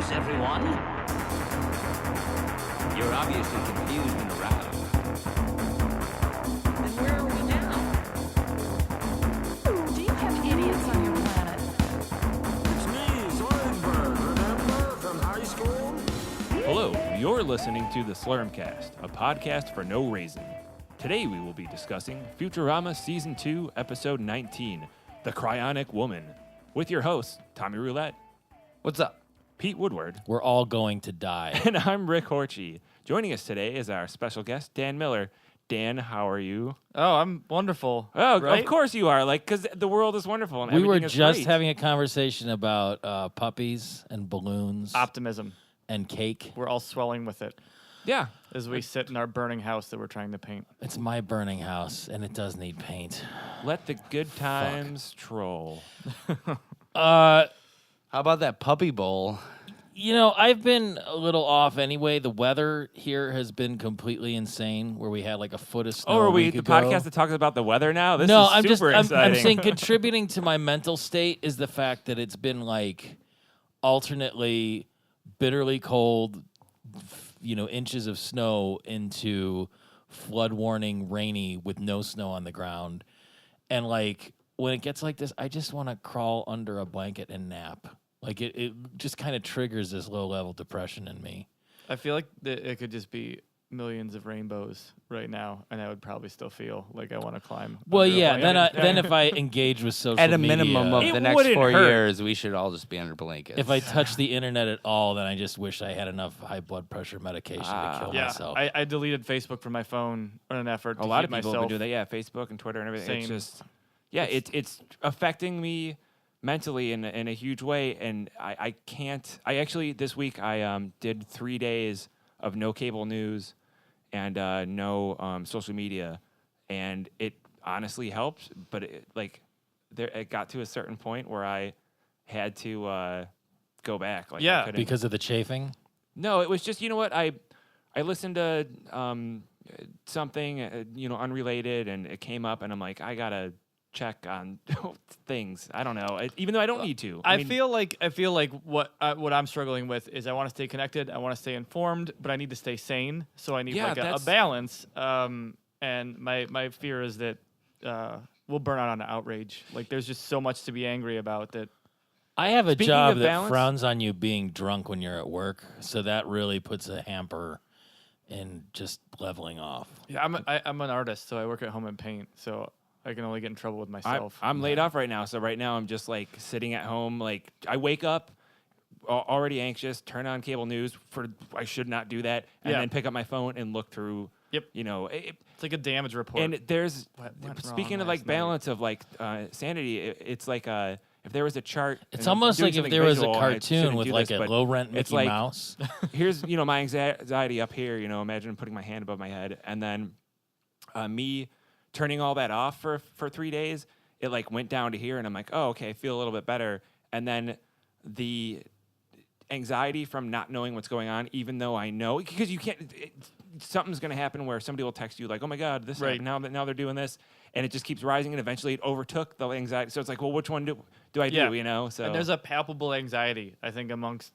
this, everyone? You're obviously confused and aroused. Then where are we now? Do you have idiots on your planet? It's me, Zoidberg, remember from high school? Hello, you're listening to the Slurmcast, a podcast for no reason. Today we will be discussing Futurama Season 2, Episode 19, The Cryonic Woman, with your hosts, Tommy Roulette, What's up? Pete Woodward, We're all going to die. and I'm Rick Horchie. Joining us today is our special guest, Dan Miller. Dan, how are you? Oh, I'm wonderful. Oh, right? of course you are, because the world is wonderful and We were everything is just great. having a conversation about puppies and balloons Optimism. and cake. We're all swelling with it Yeah. as we sit in our burning house that we're trying to paint. It's my burning house, and it does need paint. Let the good times troll. How about that puppy bowl? You know, I've been a little off anyway. The weather here has been completely insane, where we had like a foot of snow. Oh, are a we week the ago. podcast that talks about the weather now? This No, is I'm super just I'm exciting. saying contributing to my mental state is the fact that it's been like alternately bitterly cold, inches of snow into flood warning rainy with no snow on the ground. And like when it gets like this, I just want to crawl under a blanket and nap. Like it just kind of triggers this low level depression in me. I feel like it could just be millions of rainbows right now, and I would probably still feel like I want to climb. Well, under a yeah. blanket. Then if I engage with social At a media, minimum of It the next wouldn't 4 hurt. years, we should all just be under blankets. if I touch the internet at all, then I just wish I had enough high blood pressure medication to kill yeah, myself. I deleted Facebook from my phone in an effort a to lot keep of people myself. would do that. Yeah, Facebook and Twitter and everything. It's Same. just, yeah, it's affecting me mentally in a huge way. And I can't. I actually this week I did 3 days of no cable news and no social media, and it honestly helped. But it got to a certain point where I had to go back. Like, Yeah. I couldn't- Because of the chafing? No, it was just, you know what, I listened to something unrelated, and it came up, and I'm like, I gotta check on things. I don't know, even though I don't need to. I mean, feel like what I'm struggling with is I want to stay connected, I want to stay informed, but I need to stay sane. So I need Yeah, a that's- balance. And my fear is that we'll burn out on outrage. Like there's just so much to be angry about that. I have a Speaking job of that balance- frowns on you being drunk when you're at work, so that really puts a hamper in just leveling off. Yeah, I'm an artist, so I work at home and paint. So I can only get in trouble with myself. I'm laid off right now, so right now I'm just like sitting at home. Like I wake up already anxious, turn on cable news I should not do that, and Yeah. then pick up my phone and look through. Yep. It's like a damage report. And there's What went speaking wrong of like last night? balance of like sanity, it's like if there was a chart. It's and I'm almost doing like if something there was a visual, and I cartoon shouldn't with do like this, a but low-rent it's Mickey like- Mouse. here's my anxiety up here. Imagine putting my hand above my head, and then me turning all that off for 3 days. It like went down to here, and I'm like, oh, okay, I feel a little bit better. And then the anxiety from not knowing what's going on, even though I know, because you can't. Something's gonna happen where somebody will text you like, oh my God, this Right. happened, now they're doing this, and it just keeps rising, and eventually it overtook the anxiety. So it's like, well, which one do I Yeah. do? So And there's a palpable anxiety, I think, amongst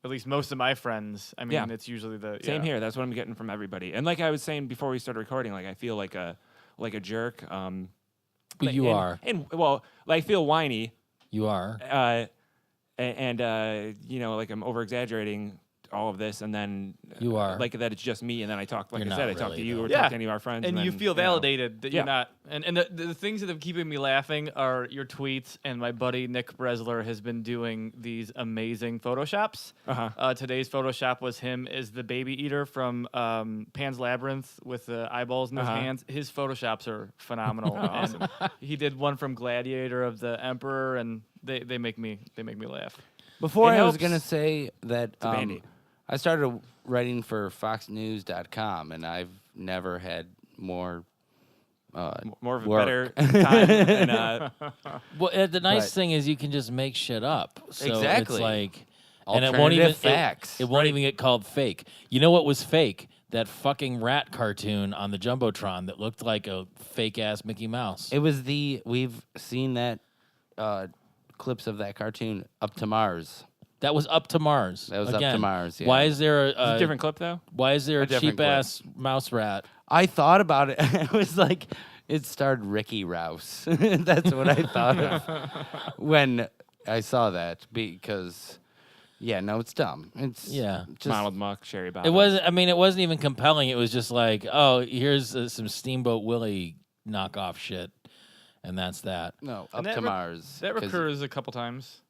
at least most of my friends. I mean, Yeah. it's usually the Same yeah. here. That's what I'm getting from everybody. And like I was saying before we started recording, like I feel like a jerk. But you are. And well, like, I feel whiny. You are. Like I'm over exaggerating all of this, and then You are. like that it's just me, and then I talk, like You're I said, not I talk to really, you though. or Yeah. talk to any of our friends, And you then, feel validated that Yeah. you're not. And the things that are keeping me laughing are your tweets, and my buddy Nick Bresler has been doing these amazing Photoshops. Uh-huh. Today's Photoshop was him as the baby eater from Pan's Labyrinth with the eyeballs in his Uh-huh. hands. His Photoshops are phenomenal. Awesome. And he did one from Gladiator of the Emperor, and they make me laugh. Before It I was helps. going to say that a Band-Aid. I started writing for FoxNews.com, and I've never had more More of a work. better time. And, Well, the nice But- thing is you can just make shit up. So Exactly. It's like, Alternative facts. It won't even get called fake. You know what was fake? That fucking rat cartoon on the Jumbotron that looked like a fake ass Mickey Mouse. It was we've seen that clips of that cartoon, Up to Mars. That was Up to Mars. That was Up Again, to Mars, yeah. Why is there It's a different clip though. Why is there a different cheap ass mouse rat? I thought about it. It was like it starred Ricky Rouse. That's what I thought of when I saw that because, no, it's dumb. It's just Donald Muck, Sherry Bob. It wasn't. I mean, it wasn't even compelling. It was just like, oh, here's some Steamboat Willie knockoff shit, and that's that. no And Up to Mars. That 'cause recurs a couple times.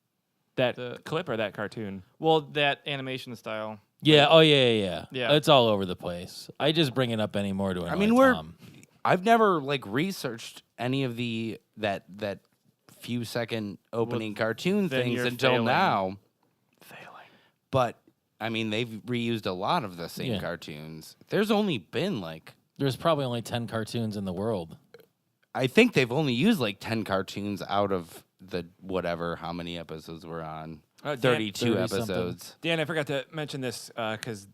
that the- clip or that cartoon. Well, that animation style. Yeah. Oh yeah. Yeah. It's all over the place. I just bring it up anymore to annoy I mean, Tom. I've never like researched any of that few second opening cartoon then things you're until failing. now. But I mean, they've reused a lot of the same Yeah. cartoons. There's only been like There's probably only 10 cartoons in the world. I think they've only used like 10 cartoons out of the whatever how many episodes were on. Dan- 32 30 something. episodes. Dan, I forgot to mention this because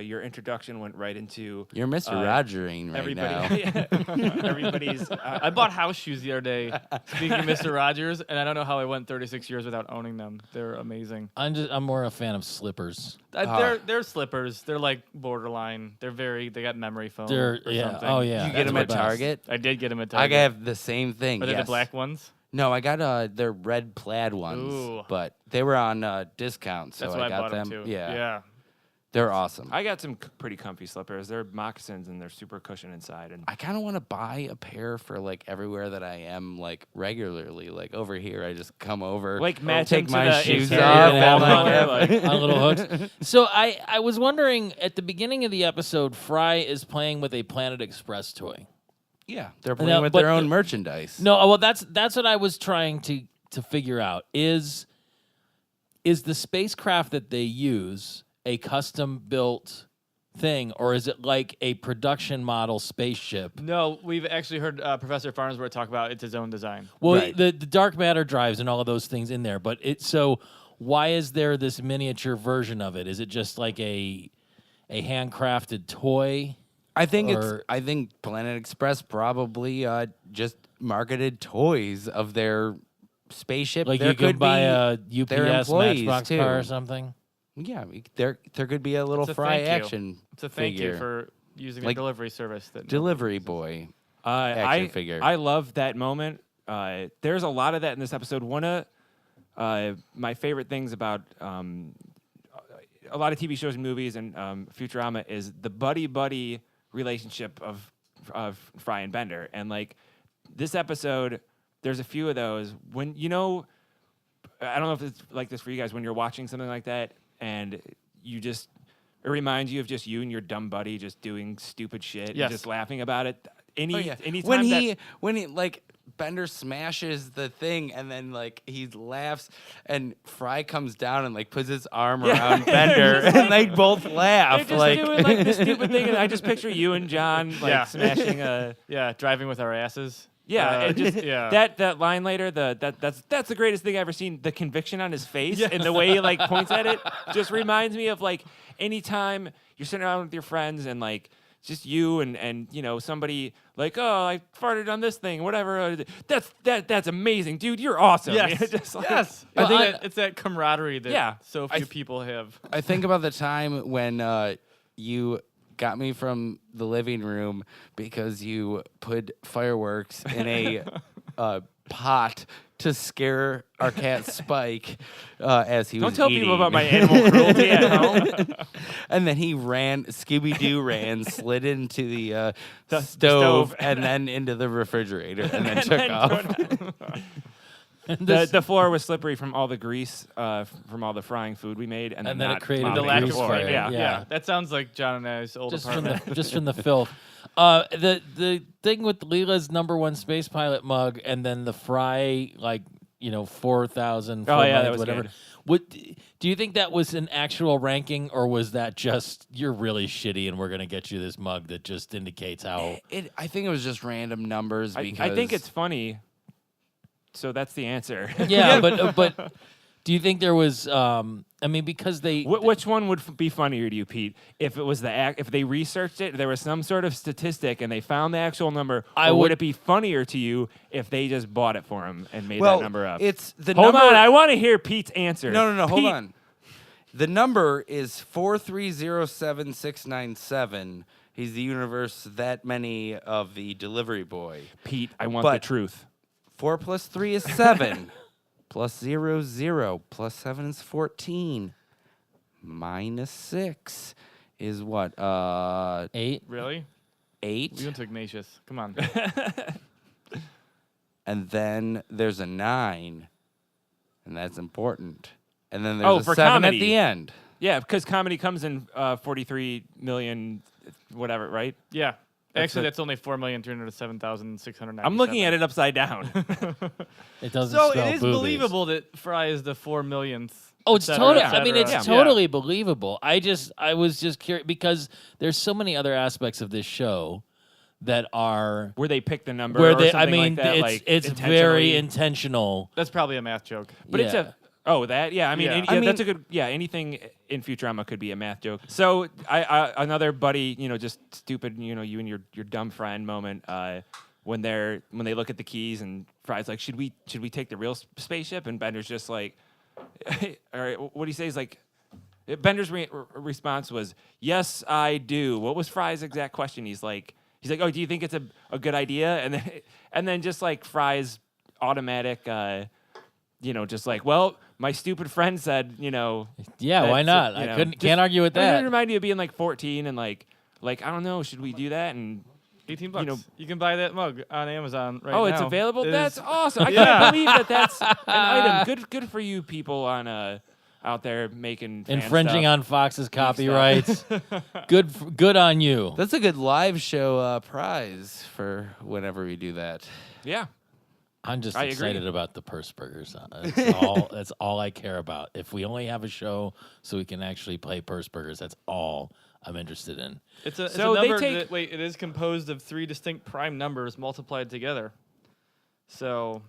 your introduction went right into You're Mr. Rogering right now. everybody. Everybody's. I bought house shoes the other day. Speaking of Mr. Rogers, and I don't know how I went 36 years without owning them. They're amazing. I'm more a fan of slippers. They're slippers. They're like borderline. They got memory foam. They're or yeah. something. Oh yeah. You get that's them the at best. Target? I did get them at I Target. have the same thing. Are they yes. the black ones? No, I got their red plaid ones, Ooh. but they were on discount, so That's why I got bought them. too. Yeah, they're awesome. I got some pretty comfy slippers. They're moccasins and they're super cushion inside. And I kind of want to buy a pair for like everywhere that I am like regularly. Like over here, I just come over, like match take them to my the shoes interior off, of the and wall like, color, like- On little hooks. So I was wondering at the beginning of the episode, Fry is playing with a Planet Express toy. yeah, they're playing with but their own merchandise. No, well that's what I was trying to figure out. Is the spacecraft that they use a custom built thing, or is it like a production model spaceship? No, we've actually heard Professor Farnsworth talk about it's his own design. Well, Right. the dark matter drives and all of those things in there, but so why is there this miniature version of it? Is it just like a handcrafted toy? I think Or- I think Planet Express probably just marketed toys of their spaceship. Like there you could buy a their UPS employees, Matchbox too. car or something? Yeah, there could be a little It's a Fry thank you. action. It's a thank figure. you for using Like a delivery service. That Delivery boy. action I figure. I love that moment. There's a lot of that in this episode. One of my favorite things about a lot of TV shows and movies and Futurama is the buddy relationship of Fry and Bender. And like this episode, there's a few of those when I don't know if it's like this for you guys when you're watching something like that and it reminds you of just you and your dumb buddy just doing stupid shit and Yes. just laughing about it. Anytime When he like Bender smashes the thing and then like he laughs and Fry comes down and like puts his arm around Bender and they both laugh. they're just like doing like this stupid thing, and I just picture you and John like Yeah. smashing a driving with our asses. it just yeah. that line later that's the greatest thing I've ever seen. The conviction on his face and the way he like points at it just reminds me of like anytime you're sitting around with your friends and like just you and somebody like, oh, I farted on this thing, whatever. That's amazing, dude. You're awesome. Yes. Just like- Yes. Well, I think I- it's that camaraderie that Yeah. so few people have. I think about the time when you got me from the living room because you put fireworks in a pot to scare our cat Spike as he Don't was tell eating. people about my animal cruelty at home. And then he ran, Scooby-Doo ran, slid into the The stove, stove. and then into the refrigerator, and then took off. The floor was slippery from all the grease from all the frying food we made, and then not it created mopping The lack of grease floor. fire. fire. Yeah. Yeah. That sounds like John and I's old apartment. Just from the filth. The thing with Leela's #1 space pilot mug and then the Fry 4,000 Oh, yeah, that was whatever. good. What do you think that was an actual ranking or was that just you're really shitty and we're gonna get you this mug that just indicates how? I think it was just random numbers because I think it's funny. So that's the answer. Yeah, but do you think there was? Because they. Which one would be funnier to you, Pete? If it was if they researched it, there was some sort of statistic, and they found the actual number, or would it be funnier to you if they just bought it for him and made that number up? It's the Hold number. on, I want to hear Pete's answer. No, hold Pete, on. The number is 4307697. He's the universe that many of the delivery boy. Pete, I want But- the truth. 4 plus 3 is 7. Plus 0 is 0. Plus 7 is 14. Minus 6 is what? 8. Really? 8. We went to Ignatius. Come on. And then there's a 9. And that's important. And then there's a for 7 comedy. at the end. Yeah, because comedy comes in 43 million, whatever, right? Yeah. That's Actually, a- that's only 4,307,697. I'm looking at it upside down. It doesn't So spell it is boobies. believable that Fry is the 4 millionth. Oh, it's et cetera, totally. et I mean, it's cetera. totally believable. I was just curious because there's so many other aspects of this show that are Where they pick the number where or they. I something mean, like that, like it's very intentionally. intentional. That's probably a math joke. But it's Yeah. that, yeah. I mean, Yeah. that's a good, yeah. Anything in Futurama could be a math joke. So another buddy, just stupid, you and your dumb friend moment. When they look at the keys and Fry's like, should we take the real spaceship? And Bender's just like, all right. What he says like, Bender's response was, yes, I do. What was Fry's exact question? He's like, oh, do you think it's a good idea? And then just like Fry's automatic. Just like, well, my stupid friend said, Yeah, that's why it, not? you know. Can't argue with It that. reminded me of being like 14 and like I don't know, should we do that? And $18. You can buy that mug on Amazon right oh, now. it's available. It That's is- awesome. I Yeah. can't believe that's an item. Good for you people on out there making fan Infringing stuff. on Fox's copyrights. Good on you. That's a good live show prize for whenever we do that. Yeah. I'm just I agree. excited about the purse burgers. That's all I care about. If we only have a show so we can actually play purse burgers, that's all I'm interested in. It's a So they number take- that, it is composed of 3 distinct prime numbers multiplied together. So,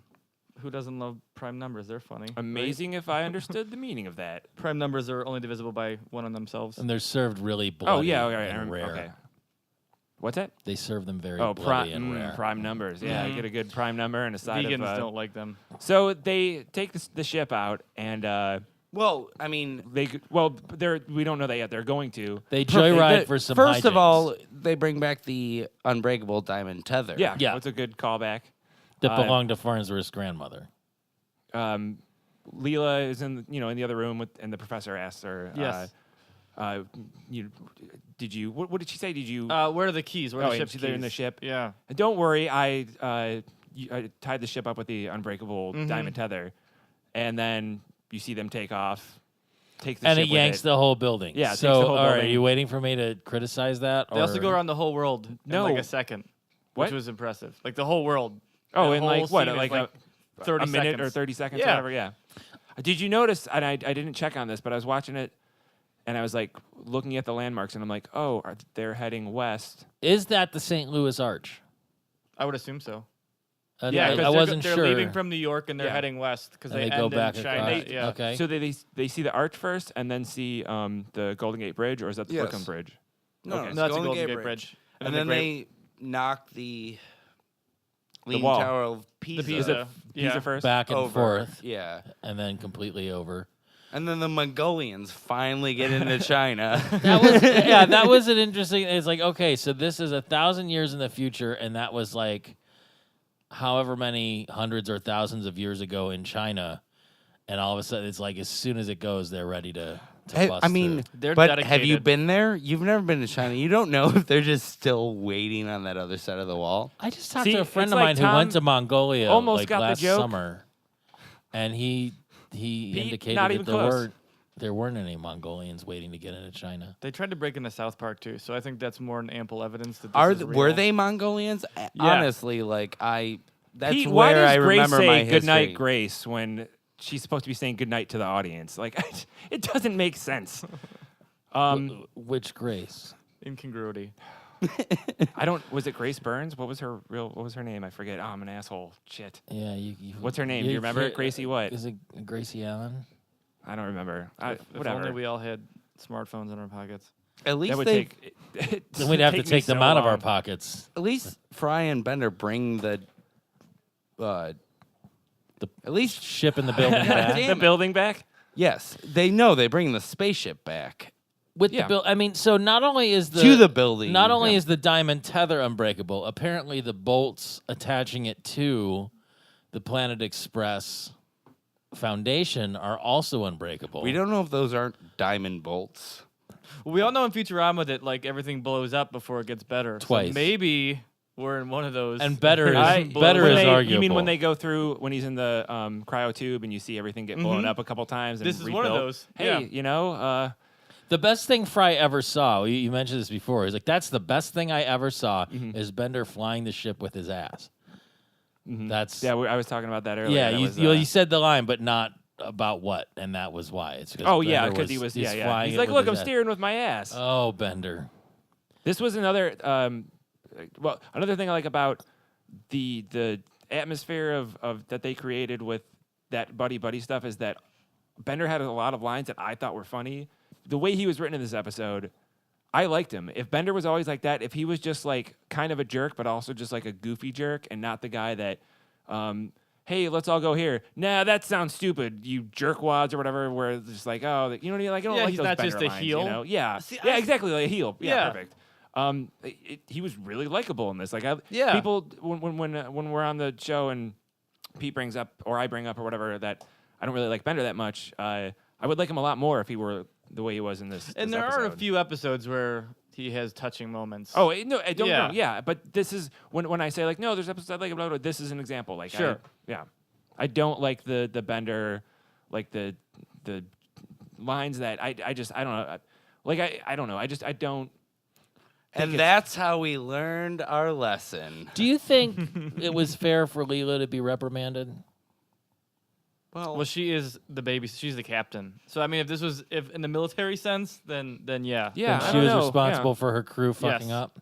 who doesn't love prime numbers? They're funny. right? Amazing if I understood the meaning of that. Prime numbers are only divisible by 1 on themselves. And they're served really bloody Oh yeah, all right. and rare. Okay. What's that? They serve them very Oh, bloody and rare. prime numbers. Yeah, Mhm. get a good prime number and a side Vegans of. don't like them. So they take the ship out and Well, I mean, we don't know that yet. They're going to. They perfect. joyride for some First of hijinks all, they bring back the unbreakable diamond tether. Yeah, Yeah. That's a good callback. that belonged to Farnsworth's grandmother. Leela is in the other room and the professor asks her. Yes. Did you? What did she say? Did you? Where are the keys? Where are the ship's they're in the keys? ship. Yeah. Don't worry, I tied the ship up with the unbreakable diamond tether, and then you see them take off. Take the And ship it with yanks the whole building. Yeah, it takes So, the whole all right, building. are you waiting for me to criticize that? They also or- go around the whole world No. in like a second, What? which was impressive. Like the whole world. Oh, That and like whole what? scene is Like like 30 a minute or seconds. 30 seconds, Yeah. whatever. Yeah. Did you notice? And I didn't check on this, but I was watching it, and I was like looking at the landmarks, and I'm like, oh, they're heading west. Is that the St. Louis Arch? I would assume so. I, Yeah, I, because I wasn't they're sure. leaving from New York and they're Yeah. heading west because And they they go end back in China. across. Yeah. Okay. So they see the arch first, and then see the Golden Gate Bridge, or is that the Yes. Brooklyn Bridge? No, Okay. it's No, that's a Golden Golden Gate Gate Bridge. And then they knock the Leaning wall. Tower of Pisa. Pisa. Is it Pisa Yeah. first? Back and over. forth, Yeah. and then completely over. And then the Mongolians finally get into China. That was an interesting. It's like, okay, so this is 1,000 years in the future, and that was like however many hundreds or thousands of years ago in China, and all of a sudden it's like as soon as it goes, they're ready to bust I mean, through. They're but have you dedicated. been there? You've never been to China. You don't know if they're just still waiting on that other side of the wall. I just talked See, to a friend it's of like mine who Tom went to Mongolia almost like got the last joke. summer, and he indicated not that even close. there weren't any Mongolians waiting to get into China. They tried to break into South Park too, so I think that's more than ample evidence that this Are is were real. they Mongolians? Honestly, like that's Pete, why where does I Grace remember say my good night, history. Grace, when she's supposed to be saying good night to the audience? Like, it doesn't make sense. Which Grace? incongruity? I don't. Was it Grace Burns? What was her name? I forget. Oh, I'm an asshole. Shit. Yeah, What's her name? Do you remember it? Gracie what? Is it Gracie Allen? I don't remember. If Whatever. only we all had smartphones in our pockets. At least that would they, take. Then we'd have to me take them so out of our long. pockets. at least Fry and Bender bring the at least Ship in the building back. Damn The it. building back. Yes, they know they bring the spaceship back With Yeah. the build, I mean, so not only is to the building. not only is the diamond tether unbreakable, apparently the bolts attaching it to the Planet Express foundation are also unbreakable. We don't know if those aren't diamond bolts. We all know in Futurama that like everything blows up before it gets better. Twice. So maybe we're in one of those. And better is I- better when is they- arguable. You mean when they go through when he's in the cryo tube and you see everything get blown up a couple times? And This is one of rebuilt? those. Hey, Yeah. you know, The best thing Fry ever saw, you mentioned this before, he's like, that's the best thing I ever saw is Bender flying the ship with his ass. That's yeah, I was talking about that earlier. yeah. That You, was, you said the line, but not about what, and that was why. It's oh yeah, Bender because he was he's yeah. flying He's it like, with look, his I'm ass." steering with my ass. Oh, Bender. This was another another thing I like about the atmosphere of that they created with that buddy stuff is that Bender had a lot of lines that I thought were funny. The way he was written in this episode, I liked him. If Bender was always like that, if he was just like kind of a jerk, but also just like a goofy jerk and not the guy that, hey, let's all go here. Nah, that sounds stupid, you jerkwads or whatever, where it's just like, oh, you know what I mean? Like, I don't Yeah, like he's those not Bender just a lines, heel. You know? Yeah, See, yeah, I- exactly, like a heel. Yeah, Yeah. perfect. He was really likable in this. Like, Yeah. people when we're on the show and Pete brings up or I bring up or whatever that I don't really like Bender that much. I would like him a lot more if he were the way he was in this. And this there are a episode. few episodes where he has touching moments. Oh no, I don't Yeah. know. Yeah, but this is when I say like no, there's episodes I like blah, blah, blah, this is an example. Like Sure. I don't like the Bender, like the lines that I don't know. Like I don't know. I don't. And that's how we learned our lesson. Do you think it was fair for Leela to be reprimanded? Well, she is the baby. She's the captain. So I mean, if in the military sense, then yeah. Yeah, Think I she don't was know. responsible Yeah. for her crew fucking Yes. up.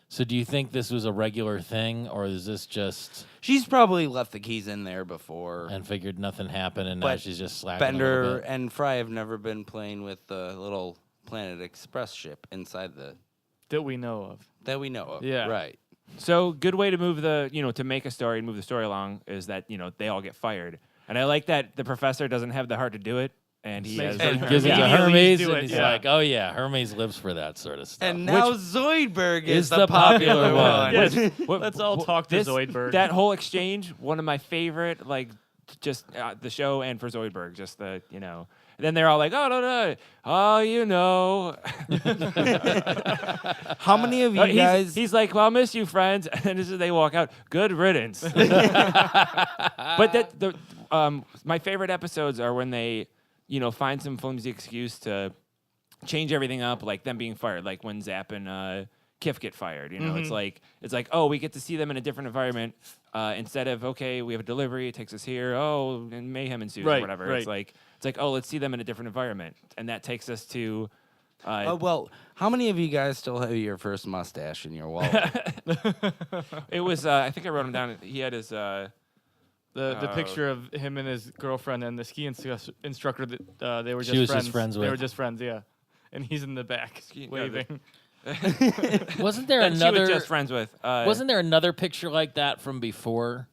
So do you think this was a regular thing, or is this just She's probably left the keys in there before. and figured nothing happened, and now But she's just slacking a Bender little bit? and Fry have never been playing with the little Planet Express ship inside That we know of. that we know of. Yeah. Right. So good way to move to make a story and move the story along is that they all get fired, and I like that the professor doesn't have the heart to do it, and he Makes has her- Gives it to Yeah. Hermes, Do and it, he's yeah. like, "Oh yeah, Hermes lives for that sort of stuff." And now Zoidberg is is the the popular popular one. one. Yes. What- Let's all what- talk to this- Zoidberg. That whole exchange, one of my favorite, like just the show and for Zoidberg, just the Then they're all like, oh no, How many of you guys? He's like, well, I'll miss you, friends. And as they walk out, good riddance. But my favorite episodes are when they, find some flimsy excuse to change everything up, like them being fired, like when Zapp and Kif get fired. It's like, oh, we get to see them in a different environment instead of we have a delivery, it takes us here, and mayhem ensues or Right, whatever. right. It's like, oh, let's see them in a different environment, and that takes us to. Well, how many of you guys still have your first mustache in your wallet? It was. I think I wrote him down. He had his. The picture of him and his girlfriend and the ski instructor that they were just She was friends. just friends They with. were just friends, yeah. And he's in the back waving. Wasn't there that she another? was just friends with. Wasn't there another picture like that from before?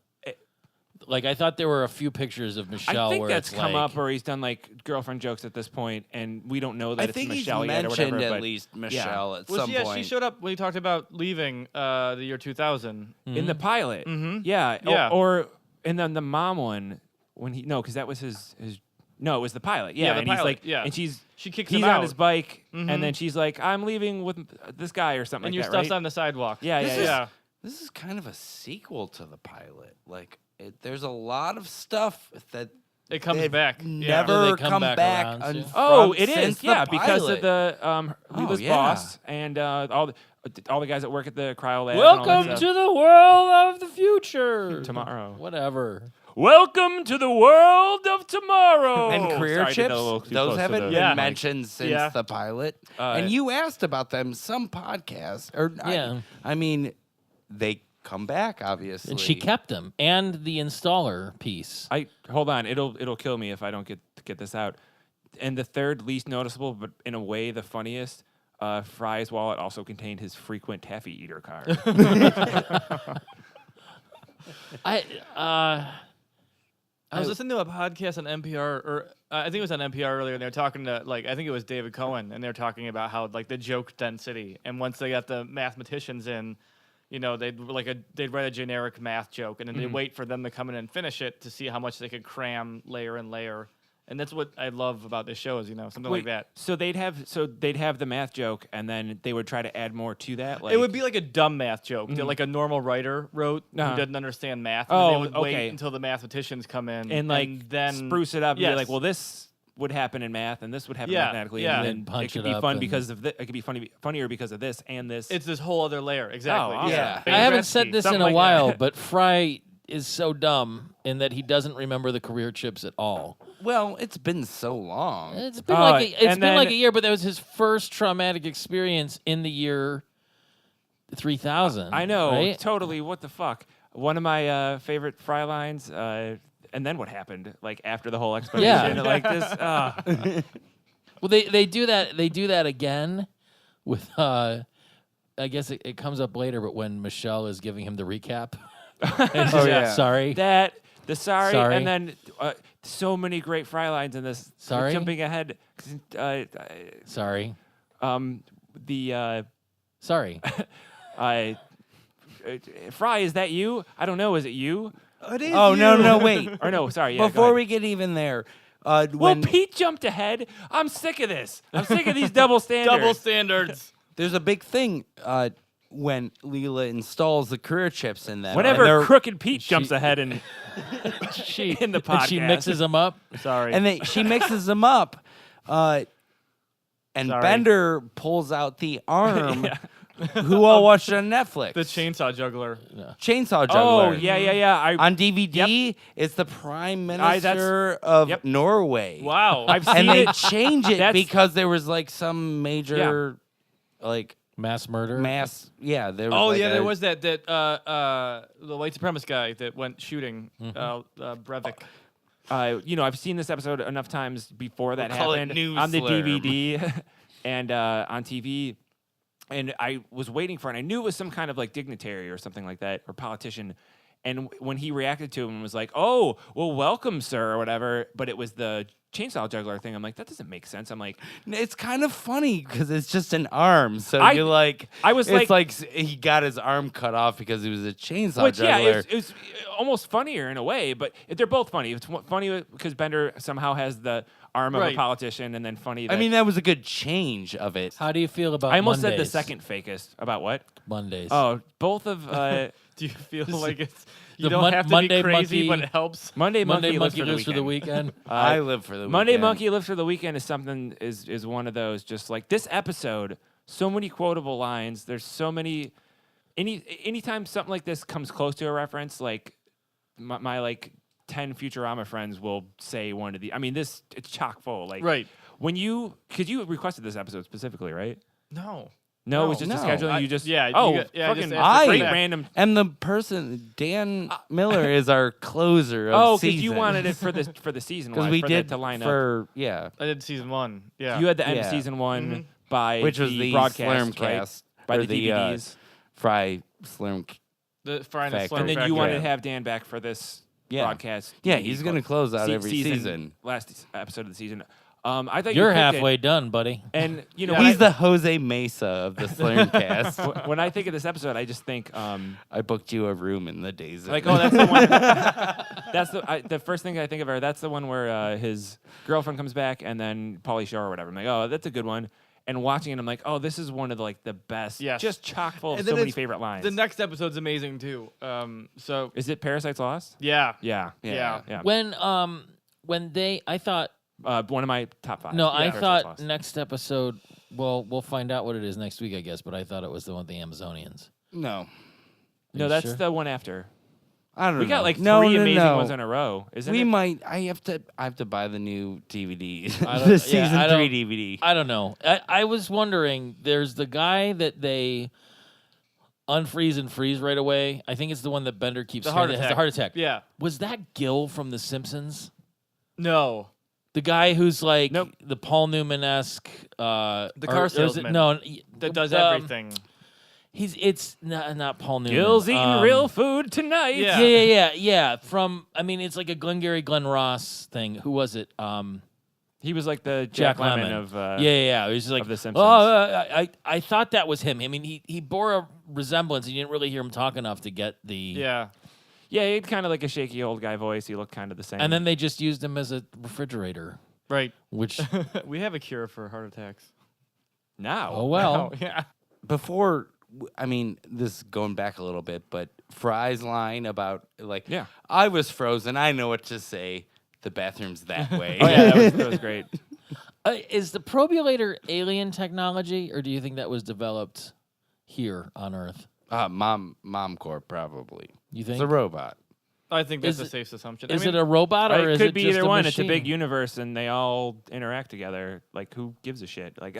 Like I thought there were a few pictures of I Michelle think where that's it's come like, up, or he's done like girlfriend jokes at this point, and we don't know that I it's think he's Michelle yet or mentioned whatever. at but least Michelle at Well, some yeah, point. she showed up when he talked about leaving the year 2000. in the pilot, Mhm. yeah, Yeah. or and then the mom one when because that was his. No, it was the pilot. Yeah, Yeah, the and he's pilot, like, yeah. and She kicks he's him out. on his bike, Mhm. and then she's like, I'm leaving with this guy or something and like your that, stuff's right? on the sidewalk. Yeah, This yeah, is- yeah. This is kind of a sequel to the pilot. Like, there's a lot of stuff that It comes they've back. Do never they come come back back. around un- to? Oh, from it is, since the yeah, because of pilot. the Leela's yeah. boss and all the guys that work at the cryo lab. and all that Welcome stuff. to the world of the future. Tomorrow. Whatever. Welcome to the world of tomorrow. And career Sorry, I did chips, that a little too those close to haven't the been Yeah. mentioned since Yeah. the pilot. Uh, and you asked about them some podcast. Or Yeah. I mean, they come back, obviously. And she kept them and the installer piece. Hold on. It'll kill me if I don't get this out. And the third least noticeable, but in a way the funniest. Fry's wallet also contained his frequent taffy eater card. I was listening to a podcast on NPR, or I think it was on NPR earlier, and they were talking to, like, I think it was David Cohen, and they were talking about how, like, the joke density, and once they got the mathematicians in, you know, they'd write a generic math joke, and then they'd wait for them to come in and finish it to see how much they could cram layer and layer. And that's what I love about this show is, you know, something like that. So they'd have the math joke, and then they would try to add more to that. Like, It would be like a dumb math joke that like a normal writer wrote who doesn't understand math. And Oh, they would okay. wait until the mathematicans come in and like then spruce it up. And Yes. be like, well, this would happen in math, and this would happen Yeah, mathematically, yeah. and And then punch it could it be up fun and- because of it could be funnier because of this and this. It's this whole other layer. Exactly. awesome. Yeah. I haven't said Gretzky, this something in a like while, that. but Fry is so dumb in that he doesn't remember the career chips at all. Well, it's been so long. It's been Oh, like and then- like a year, but that was his first traumatic experience in the year 3000. I know, right? totally. What the fuck? One of my favorite Fry lines. And then what happened? Like after the whole explanation, Yeah. like this. Well, they do that. They do that again with. I guess it comes up later, but when Michelle is giving him the recap. It's just, yeah. Sorry. Sorry, Sorry. and then so many great Fry lines in this. Sorry? Jumping ahead. Sorry. The Sorry. Fry, is that you? I don't know. Is it you? It is no, wait. Or no, sorry. Yeah, Before we get even there, well, when Pete jumped ahead. I'm sick of this. I'm sick of these double standards. Double standards. there's a big thing when Leela installs the career chips in them. and Whenever they're- Crooked Pete jumps ahead and She in the and podcast, she mixes them up. Sorry. and she mixes them up, and Sorry. Bender pulls out the arm. Who all watched it on Netflix? the chainsaw juggler. Chainsaw oh Juggler. yeah. On DVD, it's the Prime that's- Minister of yep. Norway. Wow. I've seen And they it. change it That's- because there was like some major, like Mass murder. mass. Yeah, there was. Oh like yeah, there a- was that the white supremacist guy that went shooting Breivik. I've seen this episode enough times before that call it happened New on the Slurm. DVD and on TV. And I was waiting for it. I knew it was some kind of like dignitary or something like that, or politician. And when he reacted to him and was like, "Oh, well, welcome, sir," or whatever, but it was the chainsaw juggler thing. I'm like, that doesn't make sense. I'm like, It's kind of funny because it's just an arm. So I- you're like, I was it's like- he got his arm cut off because he was a chainsaw which yeah, juggler. it was almost funnier in a way, but they're both funny. It's funny because Bender somehow has the arm of a Right. politician, and then funny. That I mean, that was a good change of it. How do you feel about I almost said the Mondays? second fakest about what? Mondays. Oh, both of Do you feel like it's you The don't have to Monday be crazy, monkey- but it helps? Monday Monday Monkey Monkey lives for the weekend. I live for the Monday weekend. Monkey Lives for the Weekend is something is one of those just like this episode. So many quotable lines. There's so many. Anytime something like this comes close to a reference, like my like 10 Futurama friends will say one of the. I mean, it's chock full. Like Right. because you requested this episode specifically, right? No. No, it was just No. a scheduling. You just yeah, you Oh, got- yeah, I just fucking asked for great feedback. random. And the person, Dan Miller, is our closer of Oh, season. because you wanted it for the season. Because why, we for did that to line up. for yeah, I did season 1. Yeah. You had the end of Yeah. season one by which was the broadcast, Slurmcast right? By or the DVDs. Fry Slurm. the Friday Fact. Slurm And then Factory. you wanted to Yeah. have Dan back for this Yeah. broadcast. Yeah, DVD he's gonna club. close out every season. Last episode of the season. I thought You're you picked halfway It, done, buddy. and you know, Yeah. when, He's the Jose Mesa of the Slurmcast. when I think of this episode, I just think I booked you a room in the days. like, oh, that's the one. That's the first thing I think of. That's the one where his girlfriend comes back, and then Pauly Shore or whatever. I'm like, oh, that's a good one. And watching it, I'm like, oh, this is one of the best. Yes. Just chock full of And so then many it's- favorite lines. The next episode's amazing too. So Is it Parasite's Lost? yeah. Yeah. Yeah. Yeah. When they, I thought, One of my top 5. no, I Parasite's thought Lost. next episode. Well, we'll find out what it is next week, I guess. But I thought it was the one with the Amazonians. no, No, you that's sure? the one after. I don't know. We got like no, three no, amazing no. ones in a row, isn't We it? might. I have to buy the new DVD. I the don't- yeah, season I 3 don't- DVD. I don't know. I was wondering. There's the guy that they unfreeze and freeze right away. I think it's the one that Bender keeps The saying heart that has attack. the heart attack. Yeah. Was that Gil from The Simpsons? No. The guy who's like Nope. the Paul Newman-esque. The car salesman. No, That does um, everything. It's not Paul Newman. Gil's eating real food tonight. Yeah. Yeah. From it's like a Glengarry Glen Ross thing. Who was it? He was like the Jack Jack Lemmon Lemmon. of Yeah. It was just like of The Simpsons. I thought that was him. I mean, he bore a resemblance, and you didn't really hear him talk enough to get the. Yeah. Yeah, he had kind of like a shaky old guy voice. He looked kind of the same. And then they just used him as a refrigerator, Right. which We have a cure for heart attacks. now, oh well. Oh, yeah. Before, I mean, this is going back a little bit, but Fry's line about Yeah. I was frozen. I know what to say. The bathroom's that way. Oh yeah, that was great. Is the probulator alien technology, or do you think that was developed here on Earth? Mom Corp probably. You It's think a robot. I think that's Is a it- safe assumption. Is I mean, it a robot or it is could it be just either a one. machine? It's a big universe, and they all interact together. Like, who gives a shit? Like,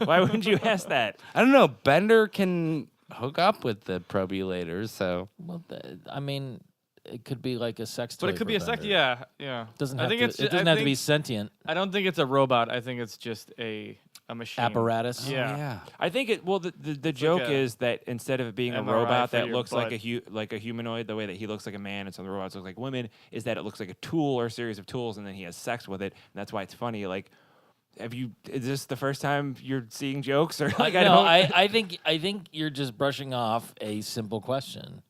why wouldn't you ask that? I don't know. Bender can hook up with the probulators, so Well, I mean, it could be like a sex toy. But it could be a for sec. Bender. Yeah. Doesn't I have think to, it's. it doesn't I have to be think- sentient I don't think it's a robot. I think it's just a machine. apparatus. Yeah. yeah. I think it. Well, the joke like a is that instead of it being a MRI robot for that your looks like butt. like a humanoid, the way that he looks like a man and some of the robots look like women, is that it looks like a tool or a series of tools, and then he has sex with it, and that's why it's funny. Like, is this the first time you're seeing jokes or like I think you're just brushing off a simple question.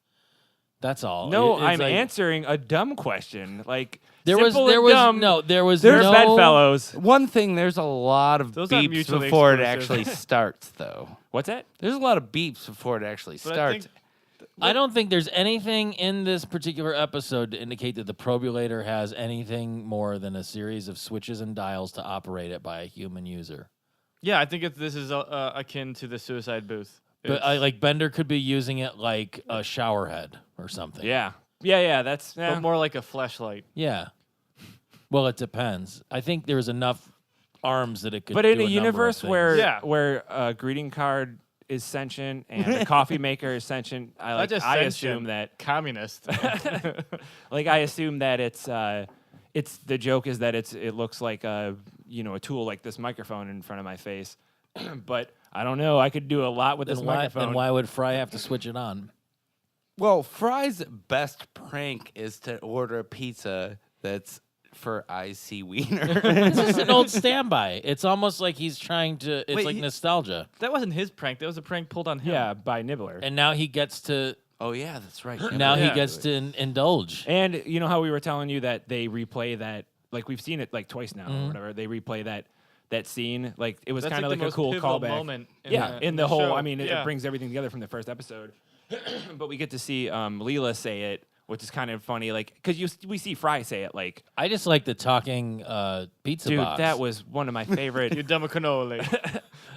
That's all. No, It's I'm like, answering a dumb question. Like There was simple there and was dumb, no there was They're no bedfellows. One thing, there's a lot of Those aren't beeps mutually before it exclusive. actually starts, though. What's that? There's a lot of beeps before it actually But I starts. think I don't think there's anything in this particular episode to indicate that the probulator has anything more than a series of switches and dials to operate it by a human user. Yeah, I think this is akin to the suicide booth. But It's- like Bender could be using it like a shower head or something. Yeah. That's but more like a flashlight. Yeah. Well, it depends. I think there's enough arms that it could. But in do a number of universe things. where a greeting card is sentient and a coffee maker is sentient, Not just I sentient, assume that communist. I assume that it's the joke is that it looks like a tool like this microphone in front of my face. But I don't know. I could do a lot with this microphone. Then why would Fry have to switch it on? Well, Fry's best prank is to order a pizza that's for IC Wiener. It's just an old standby. It's almost like he's trying to. It's Wait, like he- nostalgia. That wasn't his prank. That was a prank pulled on him. Yeah, by Nibbler. And now he gets to. Oh yeah, that's right. Now he Yeah. gets to indulge. And you know how we were telling you that they replay that, like we've seen it like twice now or whatever. They replay that scene. Like it was That's kind of like the like a most cool pivotal callback. moment In the whole, show. I mean, it Yeah. brings everything together from the first episode. But we get to see Leela say it, which is kind of funny, like because we see Fry say it, like, I just like the talking pizza dude, box. that was one of my favorite. You dumb cannoli.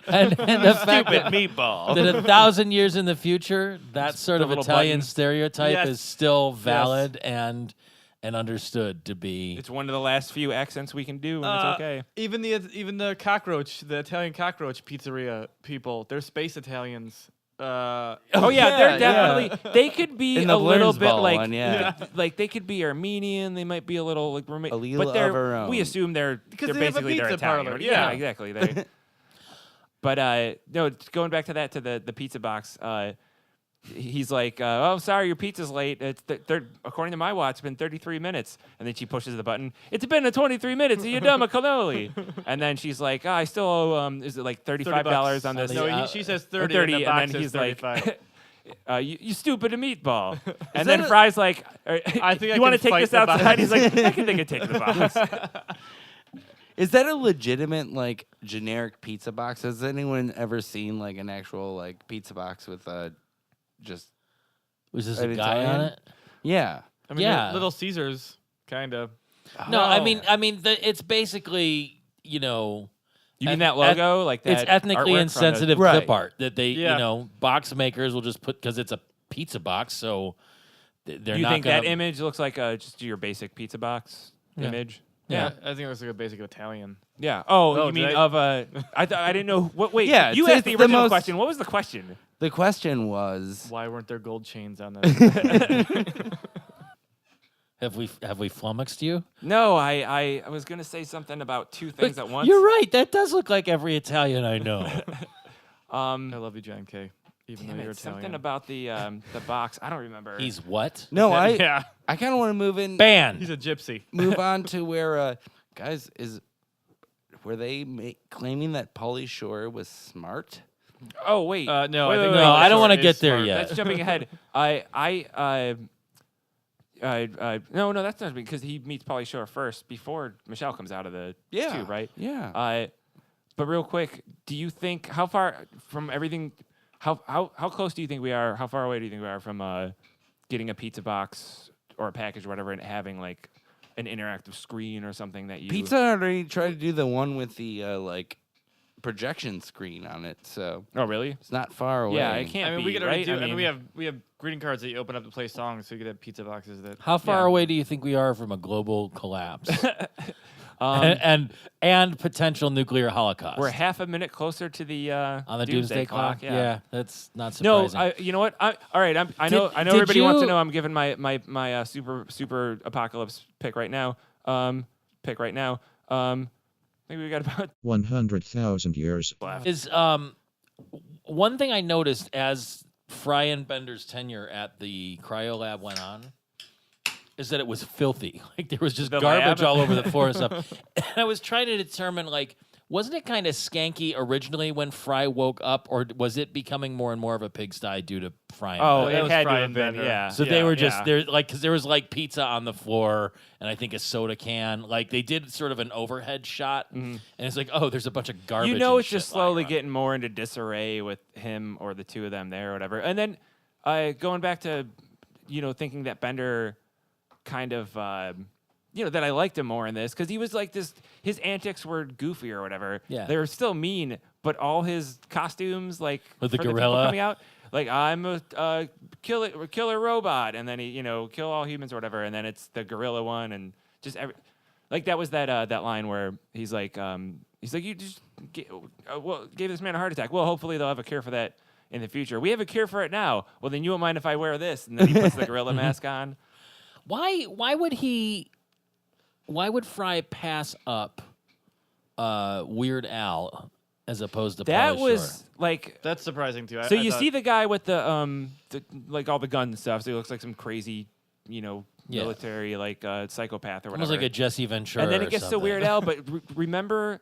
and the fact that, meatball. that 1,000 years in the future, that sort The of little Italian button. stereotype Yes. is still valid and understood to be. It's one of the last few accents we can do, and it's okay. Even the cockroach, the Italian cockroach pizzeria people, they're space Italians. Oh yeah, yeah, yeah. they're definitely. They could be In a the little bit Blurnsball like, one, yeah. like they could be Armenian. They might be a little like Allele but they're. of our own. We assume they're Because they're they have a basically they're pizza Italian. parlor, Yeah, yeah. exactly. They, but no, going back to the pizza box. He's like, "Oh, sorry, your pizza's late. It's according to my watch, it's been 33 minutes." And then she pushes the button. It's been 23 minutes. You dumb a cannoli. And then she's like, "Oh, I still owe. Is it like $35 on this?" No, Yeah. she says Or 30, and the box and then says he's 35. like, you stupid meatball. And that then a- Fry's like, I think I you want to can take fight this the box." outside? He's like, I can think of taking the box. Is that a legitimate like generic pizza box? Has anyone ever seen like an actual like pizza box with just Was this an a guy on Italian? it? yeah? I mean, Yeah. Little Caesars, kind of. No, Oh. I mean, it's basically, You mean that logo? Like that it's ethnically artwork from insensitive Right. clip art that they, Yeah. box makers will just put because it's a pizza box, so they're You not think gonna, that image looks like just your basic pizza box image? Yeah. I think it was like a basic Italian. Yeah. Oh, Oh, you mean did I- of a? I didn't know. What? Wait. Yeah, You it's asked the the original most- question. What was the question? The question was, Why weren't there gold chains on that? Have we flummoxed you? No, I was gonna say something about two things at once. You're right. That does look like every Italian I know. I love you, John K. Even Damn though you're it, something Italian. about the box. I don't remember. He's what? No, I yeah, kind of want to move in. Banned. he's a gypsy. Move on to where guys were they claiming that Pauly Shore was smart? Oh wait. No, Wait, I think wait, No, wait, I don't Shore want to is get there smart. yet. That's jumping ahead. No, that's not because he meets Pauly Shore first before Michelle comes out of the tube, right? Yeah. But real quick, do you think how far from everything? How close do you think we are? How far away do you think we are from getting a pizza box or a package or whatever and having like an interactive screen or something that you Pizza already tried to do the one with the like projection screen on it, so Oh, really? it's not far away. Yeah, it can't I mean, be, we could already right? do. I I mean, mean, we have greeting cards that you open up to play songs, so you could have pizza boxes that. How far Yeah. away do you think we are from a global collapse um, and potential nuclear holocaust? we're half a minute closer to the on the doomsday clock. Yeah. That's not No, surprising. you know what? All right, I know Did everybody wants to you- know. I'm giving my super apocalypse pick right now. Maybe we got about 100,000 years. left. Is one thing I noticed as Fry and Bender's tenure at the cryo lab went on is that it was filthy. Like there was just The garbage lab? all over the floor and stuff. And I was trying to determine, like, wasn't it kind of skanky originally when Fry woke up, or was it becoming more and more of a pigsty due to Fry? And Oh, Bender? that it was had to Fry have and been, Bender. yeah. So they were just yeah. there, like, because there was like pizza on the floor and I think a soda can. Like they did sort of an overhead shot, and it's like, oh, there's a bunch of garbage. You know, and it's just shit lying slowly around. getting more into disarray with him or the two of them there or whatever. And then going back to, thinking that Bender kind of, that I liked him more in this because he was like this. His antics were goofy or whatever. Yeah. They were still mean, but all his costumes, like With the for people gorilla. coming out, like I'm a killer robot, and then he kill all humans or whatever, and then it's the gorilla one, and just like that was that line where he's like you just gave this man a heart attack. Well, hopefully they'll have a cure for that in the future. We have a cure for it now. Well, then you won't mind if I wear this, and then he puts the gorilla mask on. Why would Fry pass up Weird Al as opposed to That Pauly was Shore? like. That's surprising too. So you see the guy with the like all the guns and stuff. So he looks like some crazy, military like psychopath or whatever. Almost like a Jesse Ventura. and then or it gets to something. Weird Al. But remember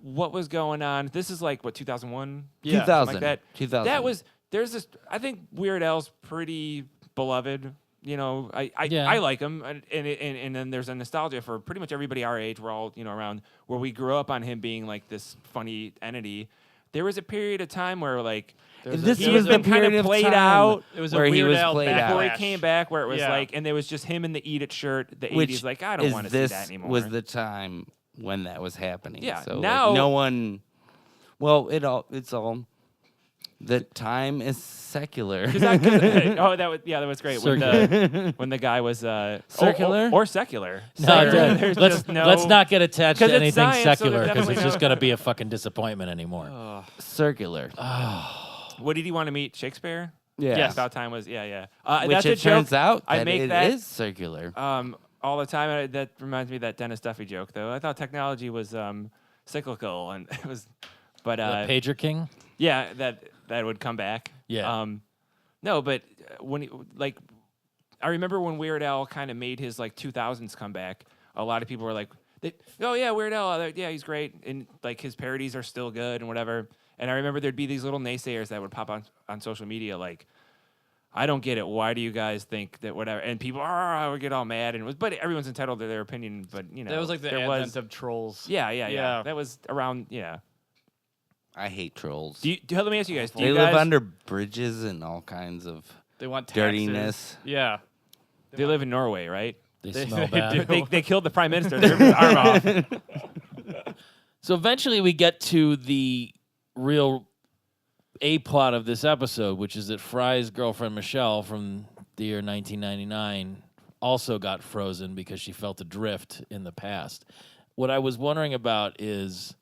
what was going on? This is like what 2001, Yeah. 2000. like that. 2000. That was there's this. I think Weird Al's pretty beloved. I Yeah. like him, and then there's a nostalgia for pretty much everybody our age. We're all around where we grew up on him being like this funny entity. There was a period of time where like This he was was the been kind period of of played time out. It was a where he Weird was Al played backlash. out. Before he came back, where it was Yeah. like, and there was just him in the Eat It shirt, the Which 80s. Like, I don't want to see this that anymore. was the time when that was happening. Yeah, So now- no one. Well, it's all. The time is secular. that was great when the guy was Circular? or secular. No, There's dude, let's just no- let's not get attached 'Cause to it's anything science, so there's secular because definitely it's just no- going to be a fucking disappointment anymore. Circular. What did he want to meet? Shakespeare? Yeah. Yes. About time was yeah. Which That's a it turns joke out I that make it that is circular. all the time. That reminds me of that Dennis Duffy joke, though. I thought technology was cyclical, and it was, but The Pager King. yeah, that would come back. Yeah. No, but when I remember when Weird Al kind of made his like 2000s comeback. A lot of people were like, "Oh yeah, Weird Al, yeah, he's great," and like his parodies are still good and whatever. And I remember there'd be these little naysayers that would pop on social media like, "I don't get it. Why do you guys think that whatever?" And people would get all mad, and it was, but everyone's entitled to their opinion. But That was like the there advent was, of trolls. yeah. That was around, yeah. I hate trolls. Let me ask you guys. Do They you live guys, under bridges and all kinds of They want taxes. dirtiness. Yeah. They live in Norway, right? They smell bad. They killed the prime minister. They ripped his arm off. So eventually we get to the real A plot of this episode, which is that Fry's girlfriend Michelle from the year 1999 also got frozen because she felt adrift in the past. What I was wondering about is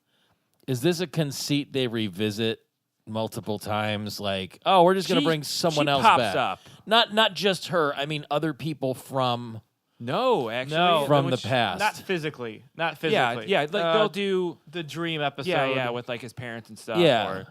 this a conceit they revisit multiple times? Like, oh, we're just going to bring someone she else pops back. up. Not just her. I mean, other people from No, actually, No. from the which- past. Not physically. Not Yeah, physically. yeah. Like they'll do. the dream episode. Yeah, with like his parents and stuff. Yeah.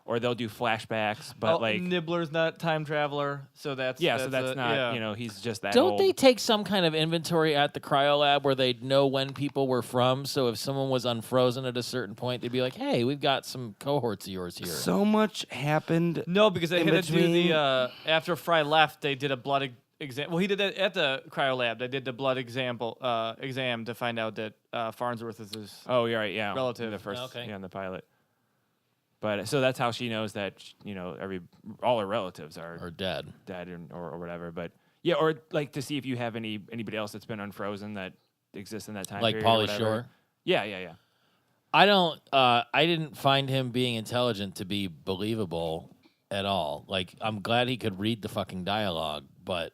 or they'll do flashbacks, but like Nibbler's not time traveler, so that's not he's just that Don't old. they take some kind of inventory at the cryolab where they'd know when people were from? So if someone was unfrozen at a certain point, they'd be like, "Hey, we've got some cohorts of yours here." So much happened. No, because they in had to do between- the after Fry left, they did a blood exam. Well, he did that at the cryolab. They did the blood exam to find out that Farnsworth is his. Oh, you're right. Yeah, relative. The first, Okay. in the pilot. But so that's how she knows that all her relatives Or dead. dead or whatever. But yeah, or like to see if you have anybody else that's been unfrozen that exists in that time Like period. or Pauly whatever. Shore. Yeah. I didn't find him being intelligent to be believable at all. Like, I'm glad he could read the fucking dialogue, but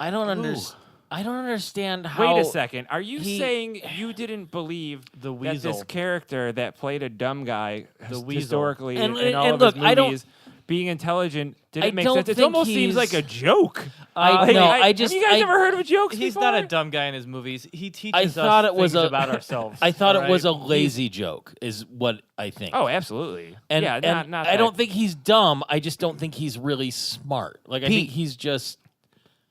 I don't understand how. Wait a second. Are you he- saying you didn't believe The that this Weasel. character that played a dumb guy The Weasel. historically And- in all and of look, his I don't- movies being intelligent I didn't make don't sense? It think almost seems he's- like a joke. I have you guys ever heard of jokes He's before? not a dumb guy in his movies. He teaches I thought us it was things a- about ourselves. I thought it was a alright? lazy joke, is what I think. Oh, absolutely. And, yeah, and not I that- don't think he's dumb. I just don't think he's really smart. Like, I think Pete. he's just.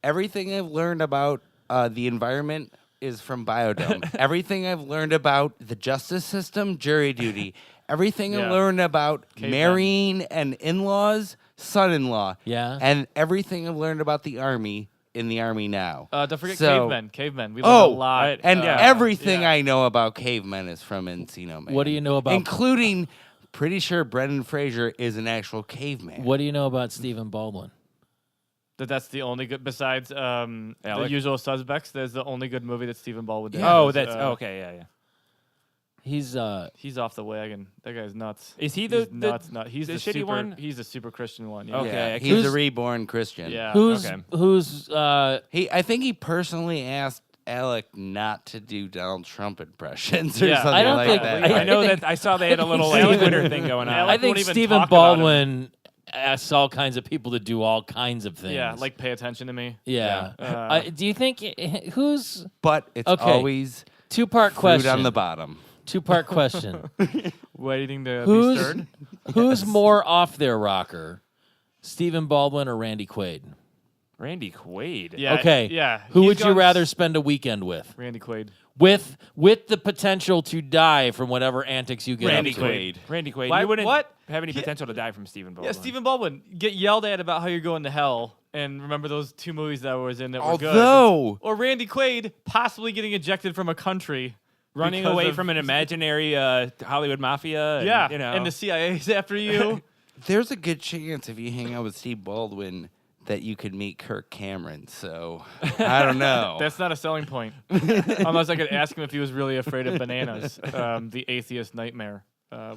Everything I've learned about the environment is from Biodome. Everything I've learned about the justice system, jury duty. Everything I Yeah. learned about Cavemen. marrying and in-laws, son-in-law. Yeah. And everything I've learned about the army in the army now. Don't forget So- cavemen. We learned a lot. And Yeah. everything Yeah. I know about cavemen is from Encino Man. What do you know about? Including, pretty sure Brendan Fraser is an actual caveman. What do you know about Stephen Baldwin? That's the only good besides the Alec? Usual Suspects. There's the only good movie that Stephen Baldwin did. Oh, was, that's okay. Yeah. He's He's off the wagon. That guy's nuts. Is he He's the nuts? He's the the shitty super, one? He's the super Christian one. Yeah. Okay. Yeah, Who's- he's a reborn Christian. Yeah. who's okay. I think he personally asked Alec not to do Donald Trump impressions or Yeah. something I don't like think- that. I know think- that I saw they had a little Alec Winter thing going on. Alec I think won't even Stephen talk about him. Baldwin asks all kinds of people to do all kinds of things. Yeah, like pay attention to me. yeah. Yeah. Do you think who's But it's Okay. always two-part fruit question? on the bottom. Two-part question. Waiting to be Who's stirred. who's more off their rocker, Stephen Baldwin or Randy Quaid? Randy Quaid. Yeah. Okay. Yeah. Who he's would you gone rather spend a weekend with? Randy Quaid. With the potential to die from whatever antics you get Randy up to. Quaid. Randy Quaid. Why- You wouldn't what? have any potential to die from Stephen Baldwin. Yeah, Stephen Baldwin. Get yelled at about how you're going to hell. And remember those two movies that I was in that were good. Although, Or Randy Quaid possibly getting ejected from a country. running because away of- from an imaginary Hollywood mafia. And, Yeah. you know. And the CIA's after you. there's a good chance if you hang out with Steve Baldwin that you could meet Kirk Cameron. So, I don't know. That's not a selling point. Unless I could ask him if he was really afraid of bananas. The Atheist Nightmare.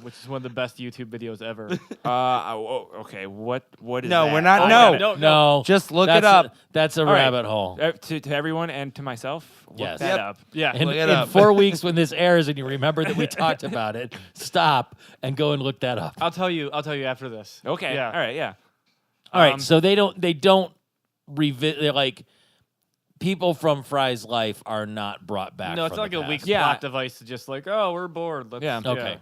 Which is one of the best YouTube videos ever. Okay. What is No, that? we're not- Oh, no. no. No, Just look it that's up. That's a All right. rabbit hole. To everyone and to myself, look Yes. that Yep. up. Yeah. In, Look it in up. 4 weeks when this airs and you remember that we talked about it, stop and go and look that up. I'll tell you after this. Okay. Yeah. All right. Yeah. All right, so they don't revisit. They're like people from Fry's life are not brought back. No, it's from not the like a weak past. Yeah. plot device to just like, oh, we're bored. Let's, Yeah. Okay.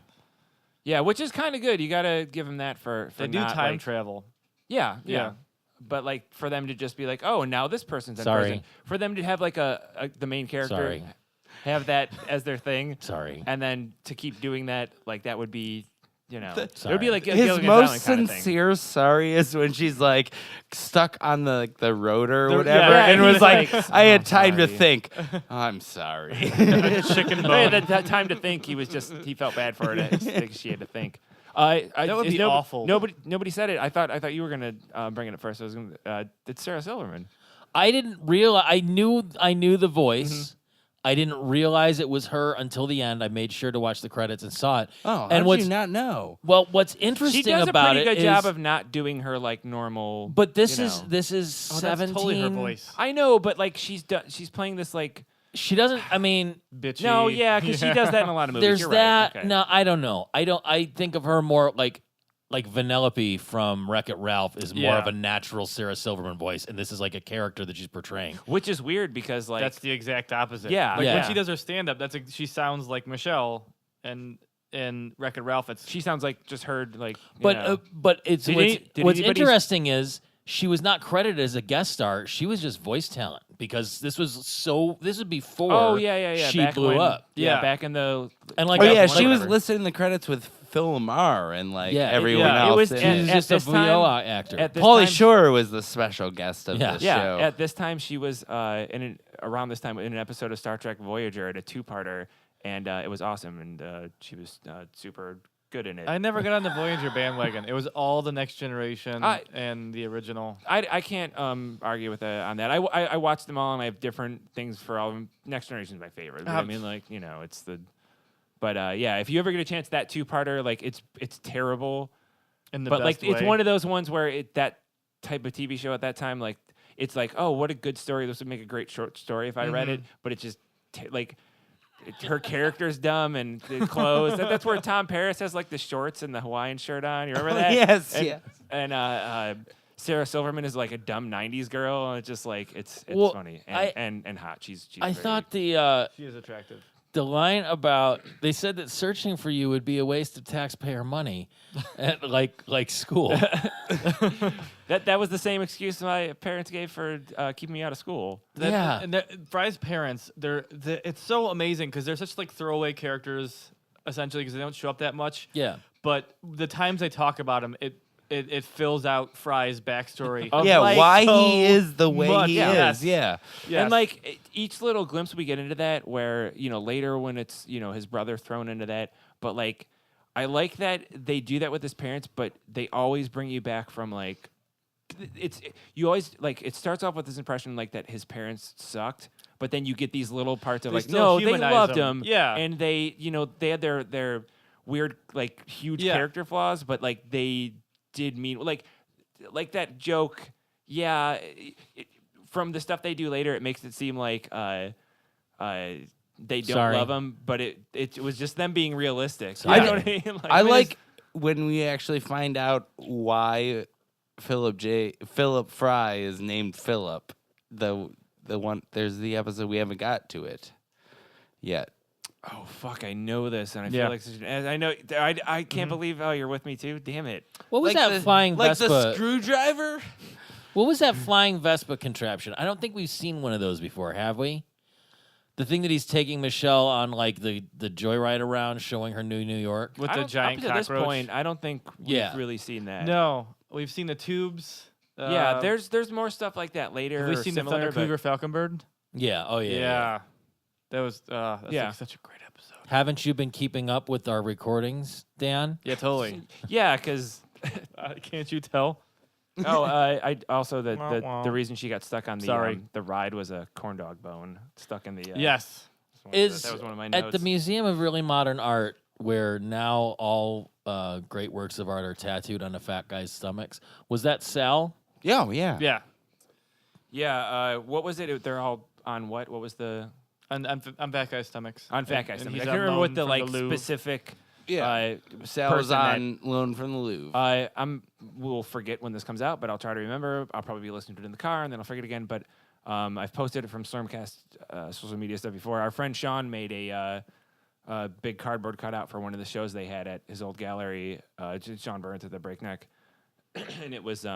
Yeah, which is kind of good. You gotta give them that for They do not, time like- travel. Yeah. Yeah. But like for them to just be like, oh, now this person's in Sorry. prison. For them to have like the main character Sorry. have that as their thing, Sorry. and then to keep doing that, like that would be, it would Sorry. be like a His Gilligan's most Island kind of thing. sincere sorry is when she's like stuck on the road or The- whatever, yeah, and he's was like, like, "I had "Oh, time to sorry." think. I'm sorry." Chicken Oh, bone. yeah, that time to think, he felt bad for it. She had to think. That would is be awful. Nobody said it. I thought you were gonna bring it up first. I was gonna. It's Sarah Silverman. I didn't realize. I knew the voice. Mm-hmm. I didn't realize it was her until the end. I made sure to watch the credits and saw it. Oh, and how what's did you not know? well, what's She interesting does a about pretty it good job is- of not doing her like normal. But this you is know. this is Oh, 17. that's totally her voice. I know, but like she's playing this like. She doesn't. I mean, Bitchy. No, yeah, because she does that in a lot of movies. there's You're that. Right. Okay. No, I don't know. I think of her more like Vanellope from Wreck-It Ralph is more Yeah. of a natural Sarah Silverman voice, and this is like a character that she's portraying. Which is weird because like That's the exact opposite. Yeah, Like yeah. when she does her stand up, she sounds like Michelle, and in Wreck-It Ralph. She sounds like just heard like. But it's Did what's anybody's- interesting is she was not credited as a guest star. She was just voice talent because this was before. Oh yeah. She back blew when- up. Yeah. back in the. And like Oh yeah, that she was whatever. listed in the credits with Phil Lamar and like Yeah, everyone yeah, else. it was and- She's at just a this time- VOA actor. At this Pauly time, Shore was the special guest of Yeah. this Yeah, show. at this time she was around this time in an episode of Star Trek Voyager at a two-parter, and it was awesome, and she was super good in it. I never got on the Voyager bandwagon. It was all the Next Generation and the original. I can't argue with on that. I watched them all, and I have different things for all of them. Next Generation is my favorite. But I mean, like, you know, it's the. But yeah, if you ever get a chance, that two-parter, like, it's terrible. In the But like, best it's way. one of those ones where that type of TV show at that time, like, it's like, oh, what a good story. This would make a great short story if I read it. But it's just like. Her character's dumb and the clothes. That's where Tom Paris has like the shorts and the Hawaiian shirt on. You remember that? Yes, and, yes. And Sarah Silverman is like a dumb '90s girl, and it's just like it's Well, funny I- and hot. She's I very- thought the She is attractive. line about they said that searching for you would be a waste of taxpayer money, at like school. that was the same excuse my parents gave for keeping me out of school. Yeah. And Fry's parents, it's so amazing because they're such like throwaway characters essentially because they don't show up that much. Yeah. But the times they talk about him, it fills out Fry's backstory. Of, Yeah, like, why so he is the way much. he Yes. is. Yeah. Yes. And like each little glimpse we get into that, where later when it's his brother thrown into that, but like I like that they do that with his parents, but they always bring you back from like you always like it starts off with this impression like that his parents sucked, but then you get these little parts of They like still no, they humanize loved him. him, Yeah. and they they had their weird like huge Yeah. character flaws, but like they did mean like that joke. Yeah, from the stuff they do later, it makes it seem like they don't Sorry. love him, but it was just them being realistic. Sorry. You know what I mean? Like, I like when we actually find out why Philip Fry is named Philip. The one there's the episode we haven't got to it yet. oh fuck, I know this, and I Yeah. feel like such an, I know I can't believe you're with me too. Damn it! What was Like that the- flying like Vespa? the screwdriver? What was that flying Vespa contraption? I don't think we've seen one of those before, have we? The thing that he's taking Michelle on, like the joyride around, showing her New York. with I the don't- giant up to this cockroach. point, I don't think Yeah. we've really seen that. No, we've seen the tubes. Yeah, there's more stuff like that later. Have we or seen similar, the Thunder but- Cougar Falconbird? Yeah. Oh yeah. Yeah. That was that's Yeah. like such a great episode. Haven't you been keeping up with our recordings, Dan? Yeah, totally. Yeah, because Can't you tell? I also Wah, wah. the reason she got stuck on the Sorry. The ride was a corn dog bone stuck in the Yes. Is that was one of my at notes. the Museum of Really Modern Art, where now all great works of art are tattooed on a fat guy's stomachs. Was that Sal? Yeah, yeah. Yeah. Yeah, what was it? They're all on what? What was the On fat guy's stomachs. on fat And- guy and stomach? he's I can't on remember what loan the from like Louvre. specific. Yeah. Sal was person that- on loan from the Louvre. We'll forget when this comes out, but I'll try to remember. I'll probably be listening to it in the car, and then I'll forget again. But I've posted it from Slurmcast social media stuff before. Our friend Sean made a big cardboard cutout for one of the shows they had at his old gallery. Sean Burns at the Breakneck, and it was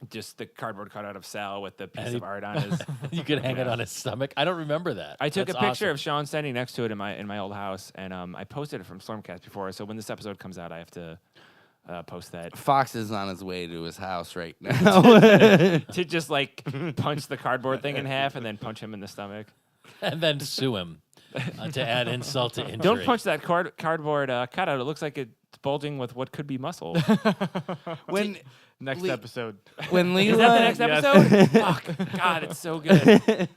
just the cardboard cutout of Sal with the piece And of art on his. You could hang it on his stomach. I don't remember that. I took That's a picture awesome. of Sean standing next to it in my old house, and I posted it from Slurmcast before. So when this episode comes out, I have to post that Fox is on his way to his house right now. to just like punch the cardboard thing in half and then punch him in the stomach. and then sue him to add insult to injury. Don't punch that cardboard cutout. It looks like it's bulging with what could be muscle. when Next Le- episode. when Leela Is that the next Yes. episode? Fuck. God, it's so good.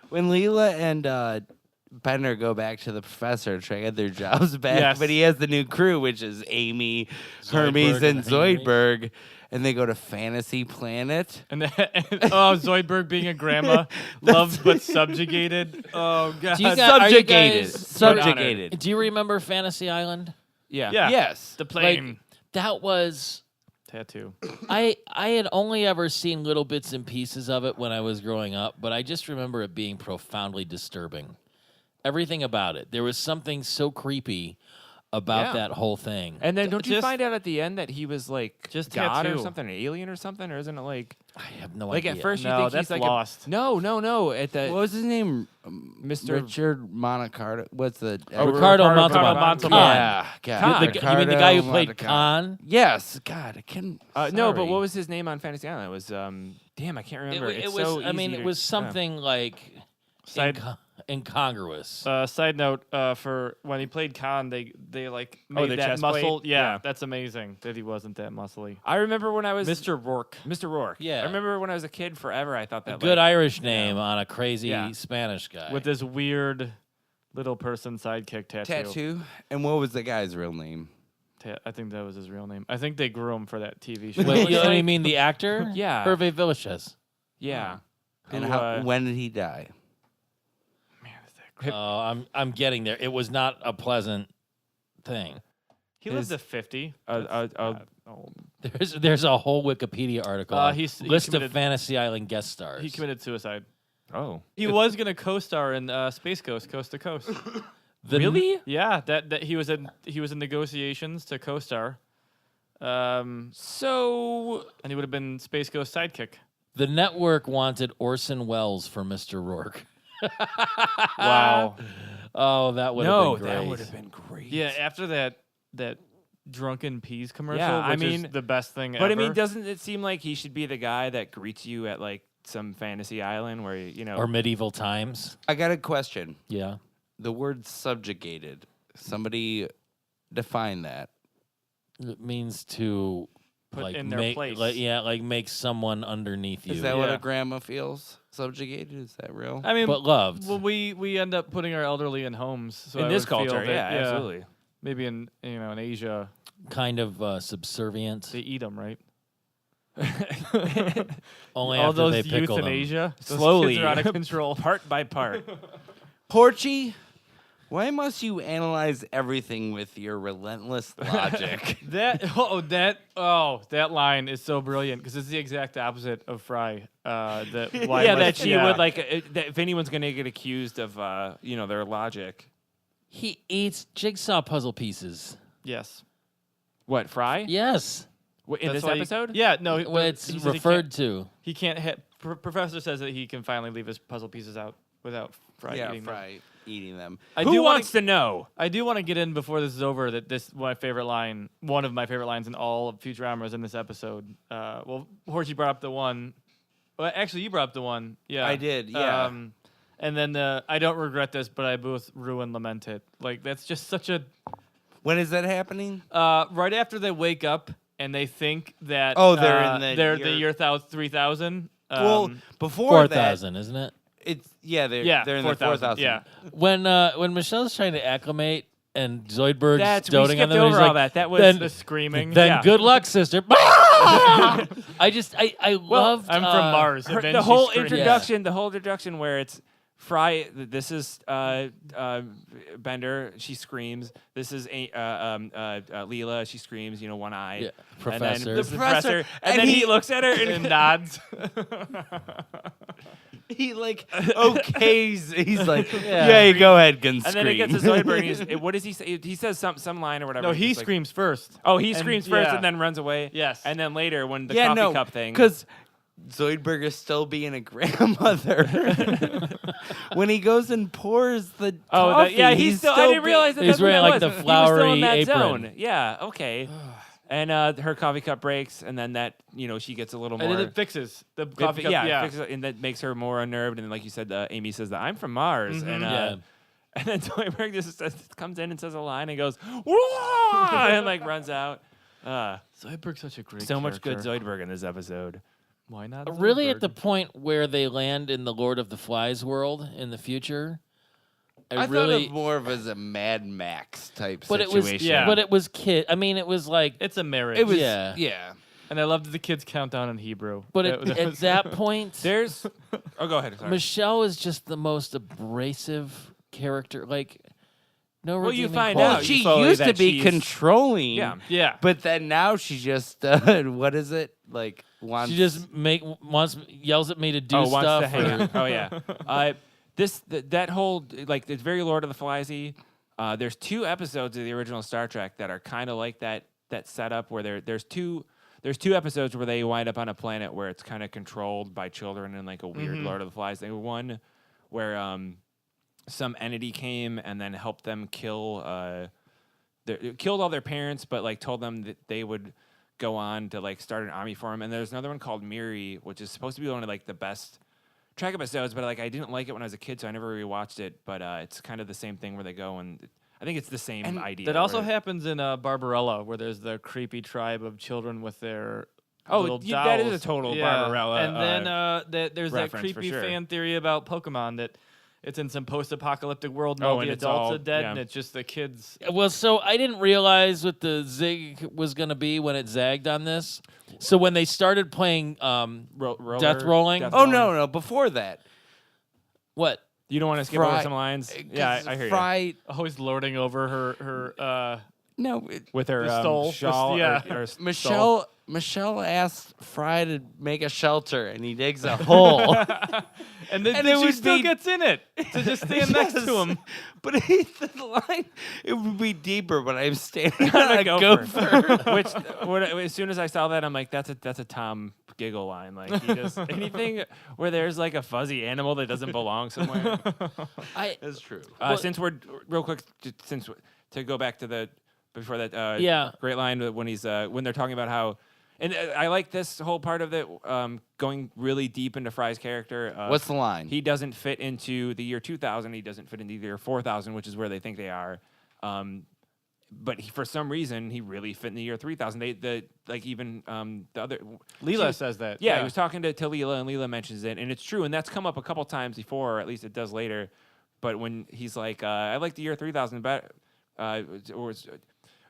when Leela and Bender go back to the professor to try to get their jobs back, Yes. but he has the new crew, which is Amy, Hermes, Zoidberg and and Henry. Zoidberg, and they go to Fantasy Planet. And then, Zoidberg being a grandma, loved but subjugated. Oh god. Do you got- are you Subjugated. guys- Subjugated. Do you remember Fantasy Island? Yeah. Yeah. Yes. The plane Like, that was tattoo. I had only ever seen little bits and pieces of it when I was growing up, but I just remember it being profoundly disturbing. Everything about it. There was something so creepy about Yeah. that whole thing. And then don't you Just- find out at the end that he was like Just God or tattoo. something, an alien or something, or isn't it like I have no like idea. at first you No, think that's he's like Lost. No. At the What was his name? Mr. Richard Monacardo. What's the? Ricardo Montalban. Montalban. Yeah, God. You mean the guy who Ricardo played Montalban. Khan? Yes, God, I can. No, but what was his name on Fantasy Island? It was damn, I can't remember. It It's was. so I mean, easy it to- was something like Side- incongruous. Side note, for when he played Khan, they like made the that chest plate? muscle. Yeah, Yeah. that's amazing that he wasn't that muscly. I remember when I was Mr. Rourke. Mr. Rourke. Yeah. I remember when I was a kid forever. I thought A that good like, Irish name on a crazy Yeah. Spanish guy. With this weird little person sidekick Tattoo. And what was the guy's real name? I think that was his real name. I think they grew him for that TV show. Wait, you mean the actor? Yeah. Hervé Villechaize. yeah. And Who, how? When did he die? Oh, I'm getting there. It was not a pleasant thing. He lived to 50. old. There's a whole Wikipedia article. on he list of committed- Fantasy Island guest stars. He committed suicide. Oh. He was gonna co-star in Space Ghost, Coast to Coast. Really? Yeah, that he was in negotiations to co-star. So And he would have been Space Ghost sidekick. The network wanted Orson Welles for Mr. Rourke. Wow. Oh, that would no, have been great. that would have been great. Yeah, after that drunken peas commercial, Yeah, I which mean- is the best thing ever. But I mean, doesn't it seem like he should be the guy that greets you at like some fantasy island where you know? Or medieval times. I got a question. Yeah. The word subjugated. Somebody define that. It means to Put like in their make, place. like make someone underneath you. Is that what Yeah. a grandma feels? Subjugated? Is that real? I mean, but loved. well, we end up putting our elderly in homes. So in I this would feel culture, that, yeah, absolutely. Maybe in in Asia, kind of subservient. they eat them, right? Only All after those they youth pickle in them. Asia, those Slowly. kids are out of control. Part by part. Porchy, why must you analyze everything with your relentless logic? that line is so brilliant because it's the exact opposite of Fry. That she would like that if anyone's gonna get accused of their logic. He eats jigsaw puzzle pieces. Yes. What, Fry? Yes. In That's this why episode? Yeah, no. Well, it's he said referred to. He can't hit. Professor says that he can finally leave his puzzle pieces out without Fry yeah, eating them. Fry eating them. I Who do wants to know? I do want to get in before this is over that this one of my favorite lines in all of Futurama is in this episode. Well, Horchie brought up the one. Well, actually, you brought up the one. Yeah, I did, yeah. And then I don't regret this, but I both rue and lament it. Like that's just such a. When is that happening? Right after they wake up and they think that they're in the they're year- the year 3000. Well, before 4,000, isn't it? it's they're yeah, in 4,000. the 4,000. Yeah, When Michelle's trying to acclimate and Zoidberg's We doting on skipped them, over he's all like, that. That was then- the screaming. Then Yeah. good luck, sister. I loved. I'm from Mars. her, and then the she whole screams. introduction. The whole introduction where it's Fry. This is Bender. She screams. This is Leela. She screams. One eye. Yeah, And Professor. then this is The the professor. professor, And and then he he- looks at her and and nods. He like okays. He's like, Yeah. yeah, you go ahead, gun and then it gets to Zoidberg. And what does he say? He says some line or whatever. No, He's he just like- screams first. Oh, he And- screams first yeah. and then runs away. Yes. And then later when the yeah, coffee no, cup thing. because Zoidberg is still being a grandmother. When he goes and pours the coffee, he's still. I didn't realize that. He's That's what wearing, that like, was. the He was still in flowery that apron. zone. Yeah. Okay. And her coffee cup breaks, and then that she gets a little And more. then it fixes the it coffee fi- cup. yeah, it fixes it, and that makes her more unnerved. And then, like you said, Amy says that I'm from Mars, and Yeah. and then Zoidberg just comes in and says a line and goes, "Whoa!" and like runs out. Zoidberg's such a great. So much good character. Zoidberg in this episode. Why not? Really, at Zoidberg? the point where they land in the Lord of the Flies world in the future, I really. thought of more of as a Mad Max type But it was, situation. but it was kid. I mean, it was like, It's a marriage. It was, Yeah. yeah. and I loved the kids countdown in Hebrew. but That- at was- that point, There's. Oh, go ahead. Sorry. Michelle is just the most abrasive character. Like, no. Well, you redeeming find Well, out qualities. she slowly used to that be she's- controlling. Yeah. yeah, But then now she's just what is it like? Wants She just yells at me to do wants stuff. to hang or- out. Oh yeah. That whole like it's very Lord of the Fliesy. There's 2 episodes of the original Star Trek that are kind of like that setup where there's two episodes where they wind up on a planet where it's kind of controlled by children and like a weird Lord of the Flies thing. One where some entity came and then helped them killed all their parents, but like told them that they would go on to like start an army for them. And there's another one called Miri, which is supposed to be one of like the best Trek episodes, but like I didn't like it when I was a kid, so I never rewatched it. But it's kind of the same thing where they go and I think it's the same idea. That also where- happens in Barbarella, where there's the creepy tribe of children with their Oh, little yeah, that is a dolls. total Barbarella, And then there's that reference for creepy sure. fan theory about Pokemon that it's in some post-apocalyptic world and Oh, all and the it's adults all- are dead, yeah. and it's just the kids. Well, so I didn't realize what the zig was going to be when it zagged on this. So when they started playing roller, Death Rolling? Death Oh Rolling. no, before that. what? You don't want to skip over some lines? Yeah, I hear you. Fry. Always lording over her No, With her The stole. shawl, Yeah. or Michelle asked Fry to make a shelter, and he digs a hole. and then And she it would still be- gets in it to just stand next to him. But the line, it would be deeper, but I'm standing on a gopher. As soon as I saw that, I'm like, that's a Tom giggle line. Like he just anything where there's like a fuzzy animal that doesn't belong somewhere. That's true. Since we're real quick, to go back to the before that, Yeah. great line when he's when they're talking about how. And I like this whole part of it, going really deep into Fry's character. What's the line? He doesn't fit into the year 2000. He doesn't fit into the year 4000, which is where they think they are. But for some reason, he really fit in the year 3000. The other Leela says that. Yeah, he was talking to Leela, and Leela mentions it, and it's true. And that's come up a couple times before, or at least it does later. But when he's like, I like the year 3000 better,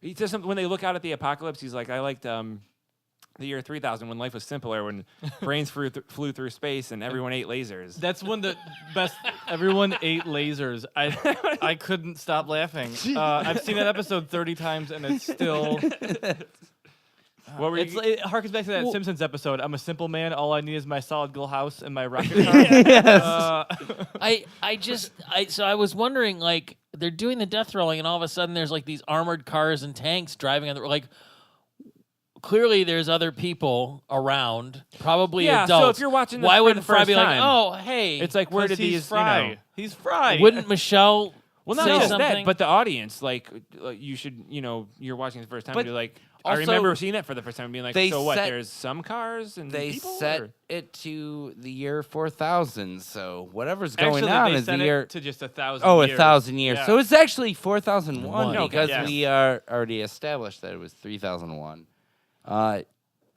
he says something when they look out at the apocalypse. He's like, I liked the year 3000 when life was simpler, when brains flew through space and everyone ate lasers. That's one of the best. Everyone ate lasers. I couldn't stop laughing. I've seen that episode 30 times, and it's still. What were you? It harkens back to that Simpsons episode. I'm a simple man. All I need is my solid gold house and my rocket car. So I was wondering, like, they're doing the death rolling, and all of a sudden there's like these armored cars and tanks driving on the like. Clearly, there's other people around, probably Yeah, adults. so if you're watching this why for wouldn't the Fry first be like, time, "Oh, hey"? It's like, where did he's these? Fry. He's Fry. Wouldn't Michelle? Well, not say just something? that, but the audience, like you should, you're watching the first time, But and you're like, I also, remember seeing that for the first time, and being like, they so what? set- There's some cars and They people, set or? it to the year 4000, so whatever's going Actually, on they is the sent year. it to just 1,000. Oh, years. 1,000 years. Yeah. So it's actually 4001 Okay, because yes. we are already established that it was 3001. I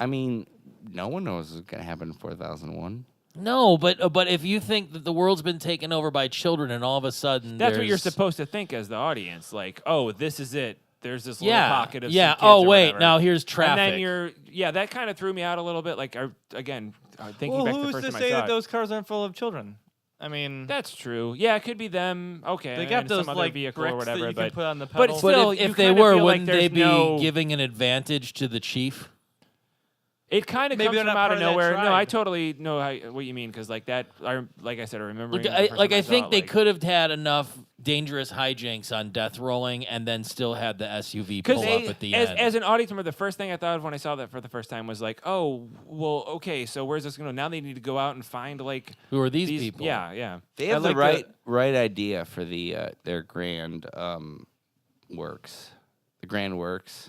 mean, no one knows what's going to happen in 4001. No, but if you think that the world's been taken over by children, and all of a sudden That's what you're there's- supposed to think as the audience, like, oh, this is it. There's this little Yeah, pocket of yeah. some kids Oh or wait, whatever. now here's traffic. And then that kind of threw me out a little bit. Like, thinking Well, back to the who's first to time say I saw that it. those cars aren't full of children? I mean, That's true. Yeah, it could be them. Okay, they got and those some other like vehicle bricks or whatever, that you but can put on the but pedal. But still, if you they kinda were, feel like wouldn't they there's be no- giving an advantage to the chief? It kind of Maybe comes they're from not out part of of that nowhere. No, tribe. I totally know what you mean because like that. Like I said, I remember. Look, I think they could have had enough dangerous hijinks on death rolling, and then still had the SUV pull up at the end. As an audience member, the first thing I thought of when I saw that for the first time was like, oh, well, okay, so where's this going to go? Now they need to go out and find like Who are these people? Yeah. They have I the like right idea for the their grand works. The grand works.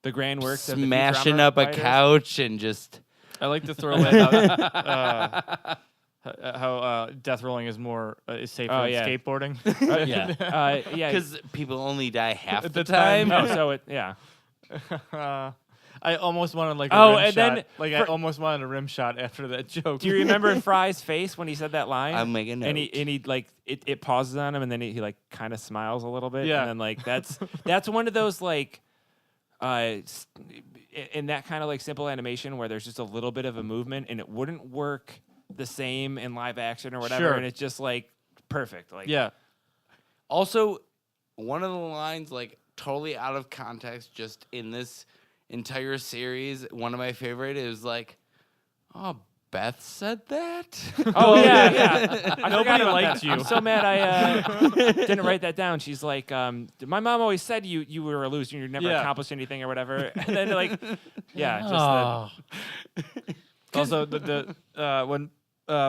The grand works of the Smashing Futurama up a fighters. couch and just I like to throw in how death rolling is more is safer Oh, than yeah. skateboarding. Yeah. because people only die half At the the time. time. Oh, so it yeah. I almost wanted like a Oh, rim and shot. then I almost wanted a rim shot after that joke. Do you remember Fry's face when he said that line? I'm making And note. he like it pauses on him, and then he like kind of smiles a little bit. Yeah. And then like that's one of those like in that kind of like simple animation where there's just a little bit of a movement, and it wouldn't work the same in live action or whatever. Sure. And it's just like perfect. Like Yeah. Also, one of the lines, like totally out of context, just in this entire series, one of my favorite is like, "Oh, Beth said that. Oh yeah. I Nobody forgot about liked that. you. I'm so mad I didn't write that down. She's like, my mom always said you were a loser, you never Yeah. accomplished anything or whatever. And then like, yeah, just the, Oh. Also, when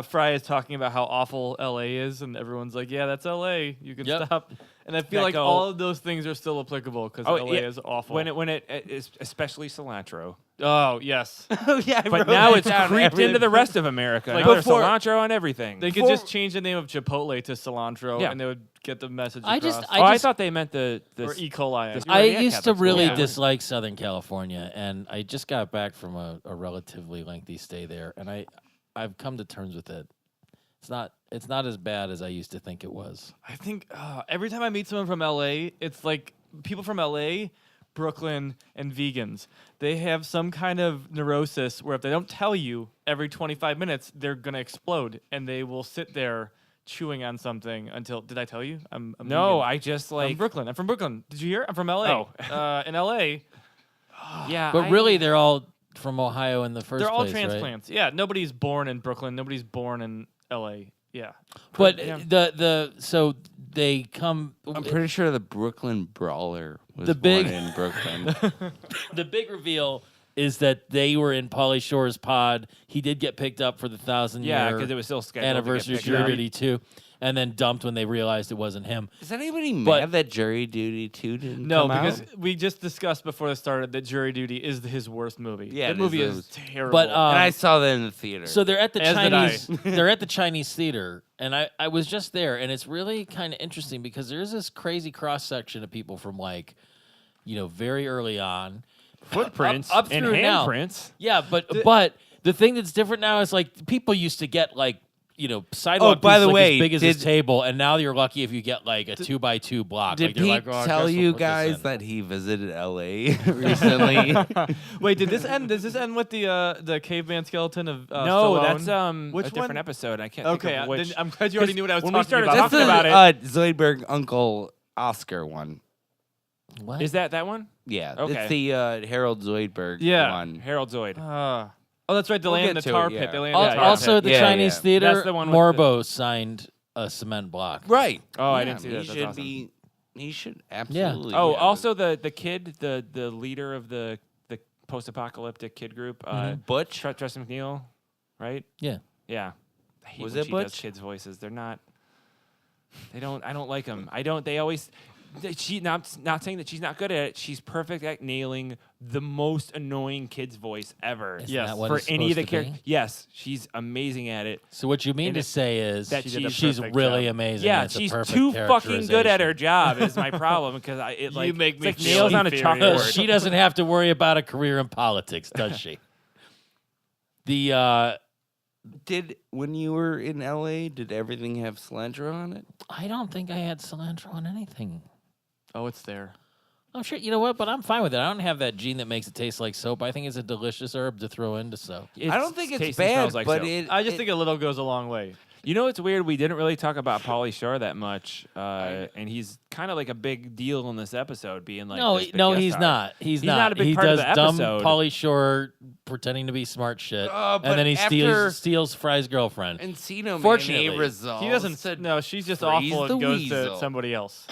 Fry is talking about how awful LA is, and everyone's like, "Yeah, that's LA. You can Yep. stop." And I feel That like go- all of those things are still applicable because LA yeah, is awful. when it is especially cilantro. Oh yes, Oh yeah, I But wrote now that it's down. creeped Everything- into the rest of America. Like Now there's before- cilantro on everything. they could just change the name of Chipotle to cilantro, Yeah. and they would get the message I across. just- I thought they meant the or E. coli. this- I Yeah, used cat, to that's really cool. dislike Southern California, and I just got back from a relatively lengthy stay there, and I've come to terms with it. It's not as bad as I used to think it was. I think every time I meet someone from LA, it's like people from LA, Brooklyn, and vegans. They have some kind of neurosis where if they don't tell you every 25 minutes, they're going to explode, and they will sit there chewing on something until, did I tell you? I'm No, vegan. I just I'm like Brooklyn. I'm from Brooklyn. Did you hear? I'm from LA. In LA, yeah. But really, they're all from Ohio in the first they're all place, right? transplants. Yeah, nobody's born in Brooklyn. Nobody's born in LA. Yeah. But Yeah. so they come. I'm pretty sure the Brooklyn Brawler was The big- born in Brooklyn. The big reveal is that they were in Pauly Shore's pod. He did get picked up for the 1,000 yeah, year because it was still scheduled anniversary to of get picked Jury up. Duty 2, and then dumped when they realized it wasn't him. Is anybody But- mad that Jury Duty 2 didn't No, come because out? we just discussed before this started that Jury Duty is his worst movie. Yeah, that it movie is is terrible. But And I saw that in the theater. so they're at the As did I. Chinese. They're at the Chinese theater, and I was just there, and it's really kind of interesting because there's this crazy cross section of people from like, very early on, Footprints up and through now. handprints. Yeah, but the thing that's different now is like people used to get like sidewalk by pieces, the like, way, as big as this did- table, and now you're lucky if you get like a 2x2 block. Did like, you're Pete like, oh, I tell guess we'll you put this guys in. that he visited LA recently? wait, did this end? Does this end with the caveman skeleton of No, Stallone? that's Which a different one? episode. I can't Okay, think of which. then I'm glad you already 'cause knew what I was when we talking started about. talking about it, Zoidberg Uncle Oscar one. What? is that one? Yeah, Okay. it's the Harold Zoidberg Yeah. one. Harold Zoid. Oh, that's right. They We'll land in get the to tar it, yeah. pit. They land Al- in the tar also, at pit. the Yeah, Chinese yeah. theater, That's the one with Morbo signed a cement block. Right. Oh, I Yeah, didn't see that. He That's should awesome. be. He should absolutely. Oh, have also the kid, the leader of the post-apocalyptic kid group, Butch. Tristan McNeil, right? Yeah. Yeah. I hate Was when it she does Butch? kids' voices. They're not. They don't. I don't like them. I don't. They always. She not saying that she's not good at it. She's perfect at nailing the most annoying kid's voice ever. Isn't Yes. that what For it's any of the supposed to be? characters. Yes, she's amazing at it. So what you mean And to it- say is that She did a she's perfect really job. amazing. Yeah, It's a she's perfect too fucking good at her characterization. job. Is my problem because it like You make it's me like feel nails on a inferior. chalkboard. She doesn't have to worry about a career in politics, does she? When you were in LA, did everything have cilantro on it? I don't think I had cilantro on anything. Oh, it's there. I'm sure, you know what, but I'm fine with it. I don't have that gene that makes it taste like soap. I think it's a delicious herb to throw into soap. It I don't think it's tastes and bad, smells like but soap. I just think a little goes a long way. You know what's weird? We didn't really talk about Pauly Shore that much, and he's kind of like a big deal in this episode, being like this big guest he's star. not. He's not. a big he part does of the dumb episode. Pauly Shore pretending to be smart shit, but and then he after- steals Fry's girlfriend. Encino Fortunately, Man resolves. He doesn't. to No, she's just freeze awful the and goes weasel. to somebody else.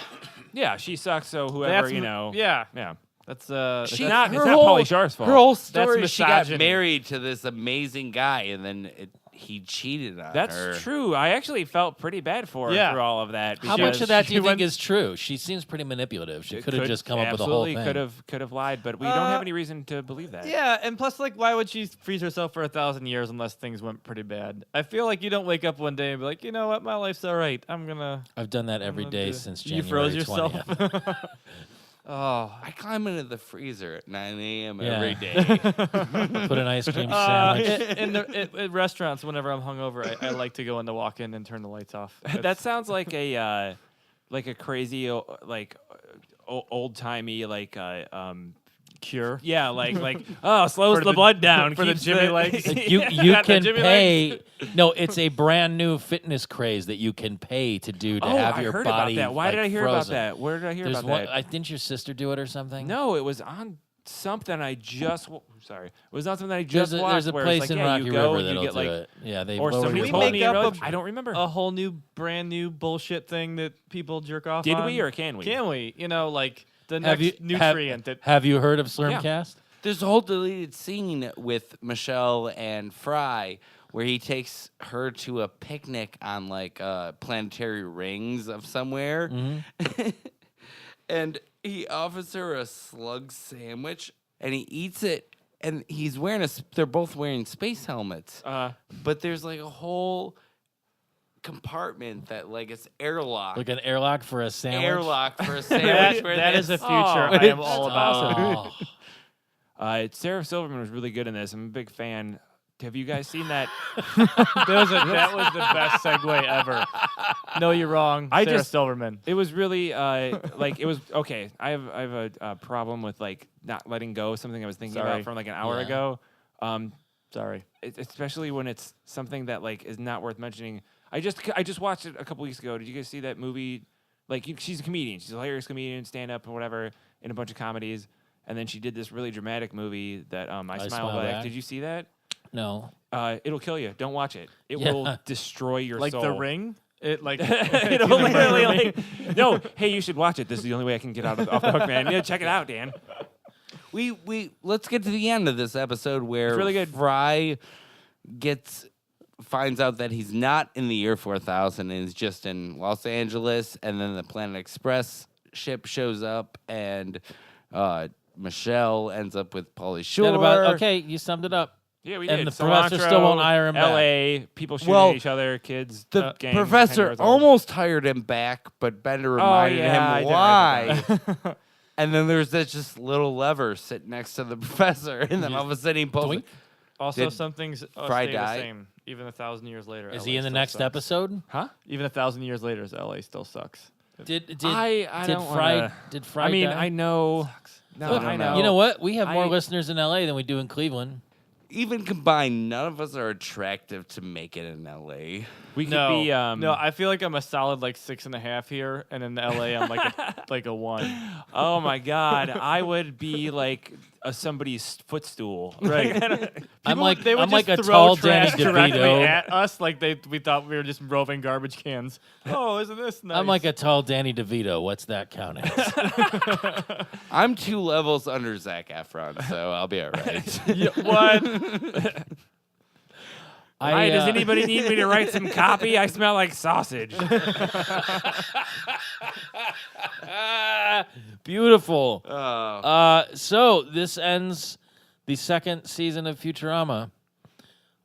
Yeah, she sucks. So whoever That's you know. Yeah, yeah. that's It's She- not. her It's not whole- Pauly Shore's fault. Her whole That's story, she got misogyny. married to this amazing guy, and then he cheated on That's her. true. I actually felt pretty bad for her Yeah. through all of that. How because much of that do she you think went- is true? She seems pretty manipulative. She it could have just come up with a whole thing. Absolutely could have lied, but we don't have any reason to believe that. Yeah, and plus, like, why would she freeze herself for 1,000 years unless things went pretty bad? I feel like you don't wake up one day and be like, you know what, my life's all right. I'm gonna. I've done that every gonna day do- since You January froze yourself. 20th. Oh, I climb into the freezer at 9 a.m. Yeah. every day. Put an ice cream sandwich. at restaurants, whenever I'm hungover, I like to go in the walk-in and turn the lights off. That sounds like a crazy old timey cure. yeah slows For the the- blood down for the keeps Jimmy legs. Like, you Got the can Jimmy pay. No, it's a brand new fitness craze that you can pay to do to Oh, have I your heard body. about that. Why did like, I hear frozen. about that? Where did I hear There's about one. that? Didn't your sister do it or something? No, it was on something I just sorry. It was not something I just watched. There's a where place it's like, in yeah, Rocky you go River and that'll you get do like, it. Yeah, they or lowered somebody your told make me. up and you're a- like, I don't remember. A whole new, brand new bullshit thing that people jerk off Did on. we or can we? Can we? You know, like the Have next you nutrient that. have you heard of Slurmcast? There's a whole deleted scene with Michelle and Fry where he takes her to a picnic on like planetary rings of somewhere, and he offers her a slug sandwich, and he eats it, and he's wearing they're both wearing space helmets, but there's like a whole compartment that like it's airlocked. Like an airlock for a sandwich. Airlock for a sandwich. where that is a this- future I am all about. Oh. Sarah Silverman was really good in this. I'm a big fan. Have you guys seen that? That was the best segue ever. No, you're wrong. Sarah Silverman. It was really like it was okay. I have a problem with like not letting go of something I was thinking Sorry. about from like an hour Yeah. ago. Sorry. Especially when it's something that like is not worth mentioning. I just watched it a couple weeks ago. Did you guys see that movie? Like she's a comedian. She's a hilarious comedian, stand up and whatever in a bunch of comedies. And then she did this really dramatic movie that I Smile Smile Back. Back. Did you see that? No. It'll kill you. Don't watch it. It Yeah. will destroy your Like soul. The Ring? It like It'll literally like no. Hey, you should watch it. This is the only way I can get off the hook, man. Yeah, check it out, Dan. We let's get to the end of this episode where It's really good. Fry finds out that he's not in the year 4000 and is just in Los Angeles, and then the Planet Express ship shows up, and Michelle ends up with Pauly Shore. Okay, you summed it up. Yeah, we And did. the professor still won't hire him back. L.A. People shooting Well, at each other, kids. The gangs, professor 10 years old. almost hired him back, but Bender reminded yeah, I him did why. And then there's this just little lever sitting next to the professor, and then all of a sudden he pulls Doink. it. Also, Did some things Fry stay die? the same. Even 1,000 years later. Is LA he in the still next sucks. episode? Huh? Even 1,000 years later, LA still sucks. Did I did don't Fry wanna- did Fry I mean, die? I know. No, Look, I know. You know what? We have more I- listeners in LA than we do in Cleveland. Even combined, none of us are attractive to make it in LA. We could No, be. no, I feel like I'm a solid like 6.5 here, and in LA I'm like a 1. Oh my God, I would be like somebody's footstool. Right. I'm like They would I'm like just a throw tall Danny trash directly DeVito. at us, like we thought we were just roving garbage cans. Oh, isn't this nice? I'm like a tall Danny DeVito. What's that count as? I'm 2 levels under Zac Efron, so I'll be all right. what? Hi, does anybody need me to write some copy? I smell like sausage. Beautiful. Oh. So this ends the second season of Futurama.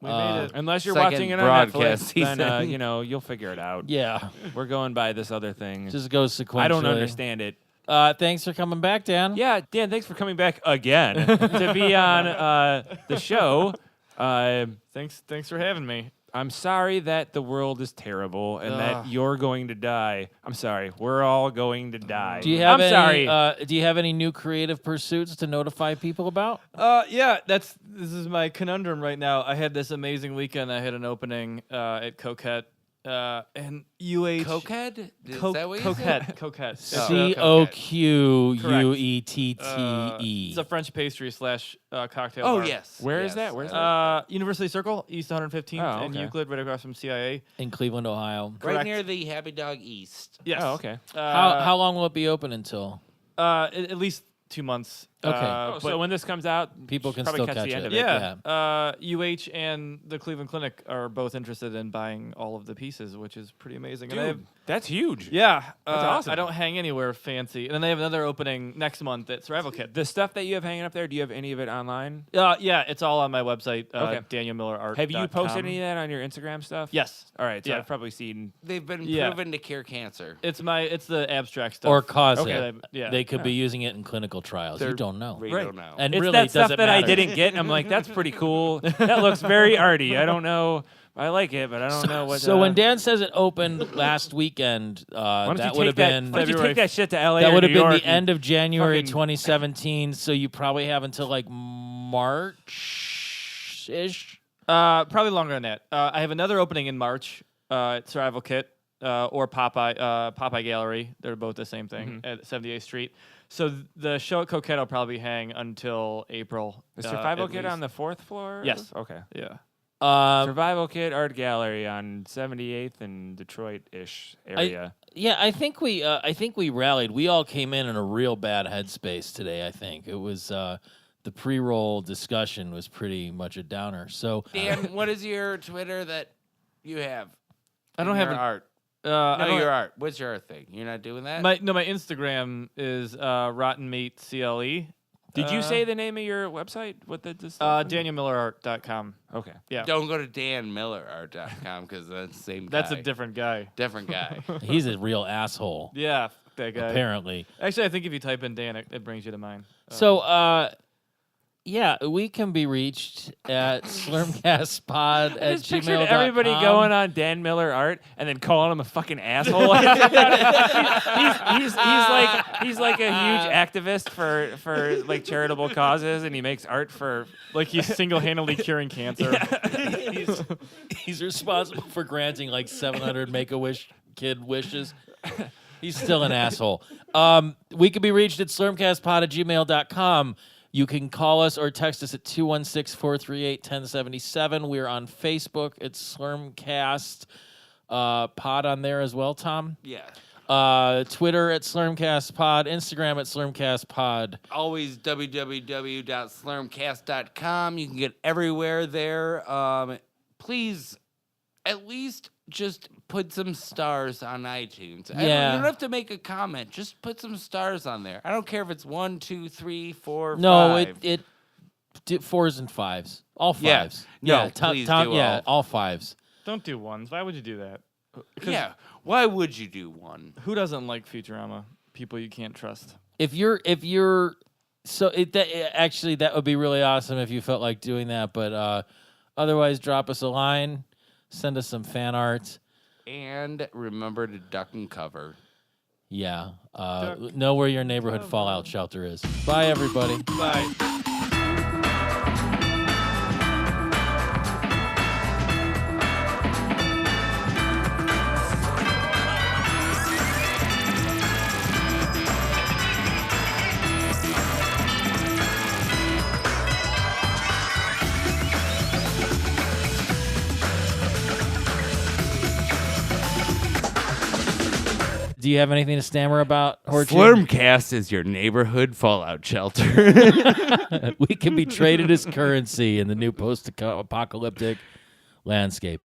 We made it. Unless you're Second watching it on broadcast Netflix, then season. you'll figure it out. Yeah, We're going by this other thing. just goes sequentially. I don't understand it. Thanks for coming back, Dan. Yeah, Dan, thanks for coming back again to be on the show. Thanks for having me. I'm sorry that the world is terrible and that you're going to die. I'm sorry. We're all going to die. Do you have I'm any? sorry. Do you have any new creative pursuits to notify people about? Yeah, this is my conundrum right now. I had this amazing weekend. I had an opening at Coquette and UH. Cokehead? Is that what you said? Coquette. COQUETTE. It's a French pastry / cocktail Oh, bar. yes. Where is that? Where's that? University Circle, East 115th, Oh, in okay. Euclid, right across from CIA. in Cleveland, Ohio. Right Correct. near the Happy Dog East. Yes. Oh, okay. How long will it be open until? At least 2 months. Okay. Oh, so when this comes out, People can probably still catch catch the end it. of it. Yeah. UH and the Cleveland Clinic are both interested in buying all of the pieces, which is pretty amazing. And I have, Dude, that's huge. yeah. That's awesome. I don't hang anywhere fancy. And then they have another opening next month at Survival Kit. The stuff that you have hanging up there, do you have any of it online? Yeah, it's all on my website, Okay. DanielMillerArt.com. Have you posted any of that on your Instagram stuff? Yes. All right, so Yeah. I've probably seen. They've been Yeah. proven to cure cancer. It's the abstract stuff. Or cause Okay. it? Yeah. They could be using it in clinical trials. You They're- don't know. We Right. don't know. And It's really, that stuff doesn't that I matter. didn't get, and I'm like, that's pretty cool. That looks very arty. I don't know. I like it, but I don't know what. So when Dan says it opened last weekend, why don't that you would take have that? been Why don't you February take that shit to LA? that or would have New been York the end of January fucking- 2017. So you probably have until like March ish. Probably longer than that. I have another opening in March at Survival Kit. or Popeye Gallery. They're both the same thing at 78th Street. So the show at Coquette will probably hang until April. The Survival at Kit least. on the 4th floor? Yes. Okay. Yeah. Survival Kit Art Gallery on 78th and Detroit-ish area. I think we rallied. We all came in a real bad headspace today. I think it was the pre-roll discussion was pretty much a downer. So Dan, what is your Twitter that you have? I don't in have your an- art. I No, don't- your art. What's your art thing? You're not doing that? My Instagram is Rotten Meat CLE. Did you say the name of your website? What the DanielMillerArt.com. Okay. Yeah. Don't go to danmillerart.com because that's the same guy. That's a different guy. different guy. he's a real asshole. Yeah, fuck that guy. Apparently. Actually, I think if you type in Dan, it brings you to mine. So, yeah, we can be reached at slurmcastpod at Just pictured gmail.com. everybody going on Dan Miller Art and then calling him a fucking asshole. he's like a huge activist for like charitable causes, and he makes art for Like he's single-handedly curing cancer. He's responsible for granting like 700 Make-A-Wish kid wishes. He's still an asshole. We can be reached at slurmcastpod at gmail.com. You can call us or text us at 216-438-1077. We're on Facebook at Slurmcast pod on there as well, Tom. Yeah. Twitter at SlurmcastPod, Instagram at SlurmcastPod. Always www.slurmcast.com. You can get everywhere there. Please, at least just put some stars on iTunes. You don't have to make a comment. Just put some stars on there. I don't care if it's 1, 2, 3, 4, No, 5. it 4s and 5s. All 5s. Yeah. No, please do yeah, all. all 5s. Don't do ones. Why would you do that? Yeah. Why would you do one? Who doesn't like Futurama? People you can't trust. If you're so actually that would be really awesome if you felt like doing that, but otherwise drop us a line, send us some fan art. And remember to duck and cover. Yeah. Know where your neighborhood fallout shelter is. Bye everybody. Bye. Do you have anything to stammer about, Horchie? Slurmcast is your neighborhood fallout shelter. We can be traded as currency in the new post-apocalyptic landscape.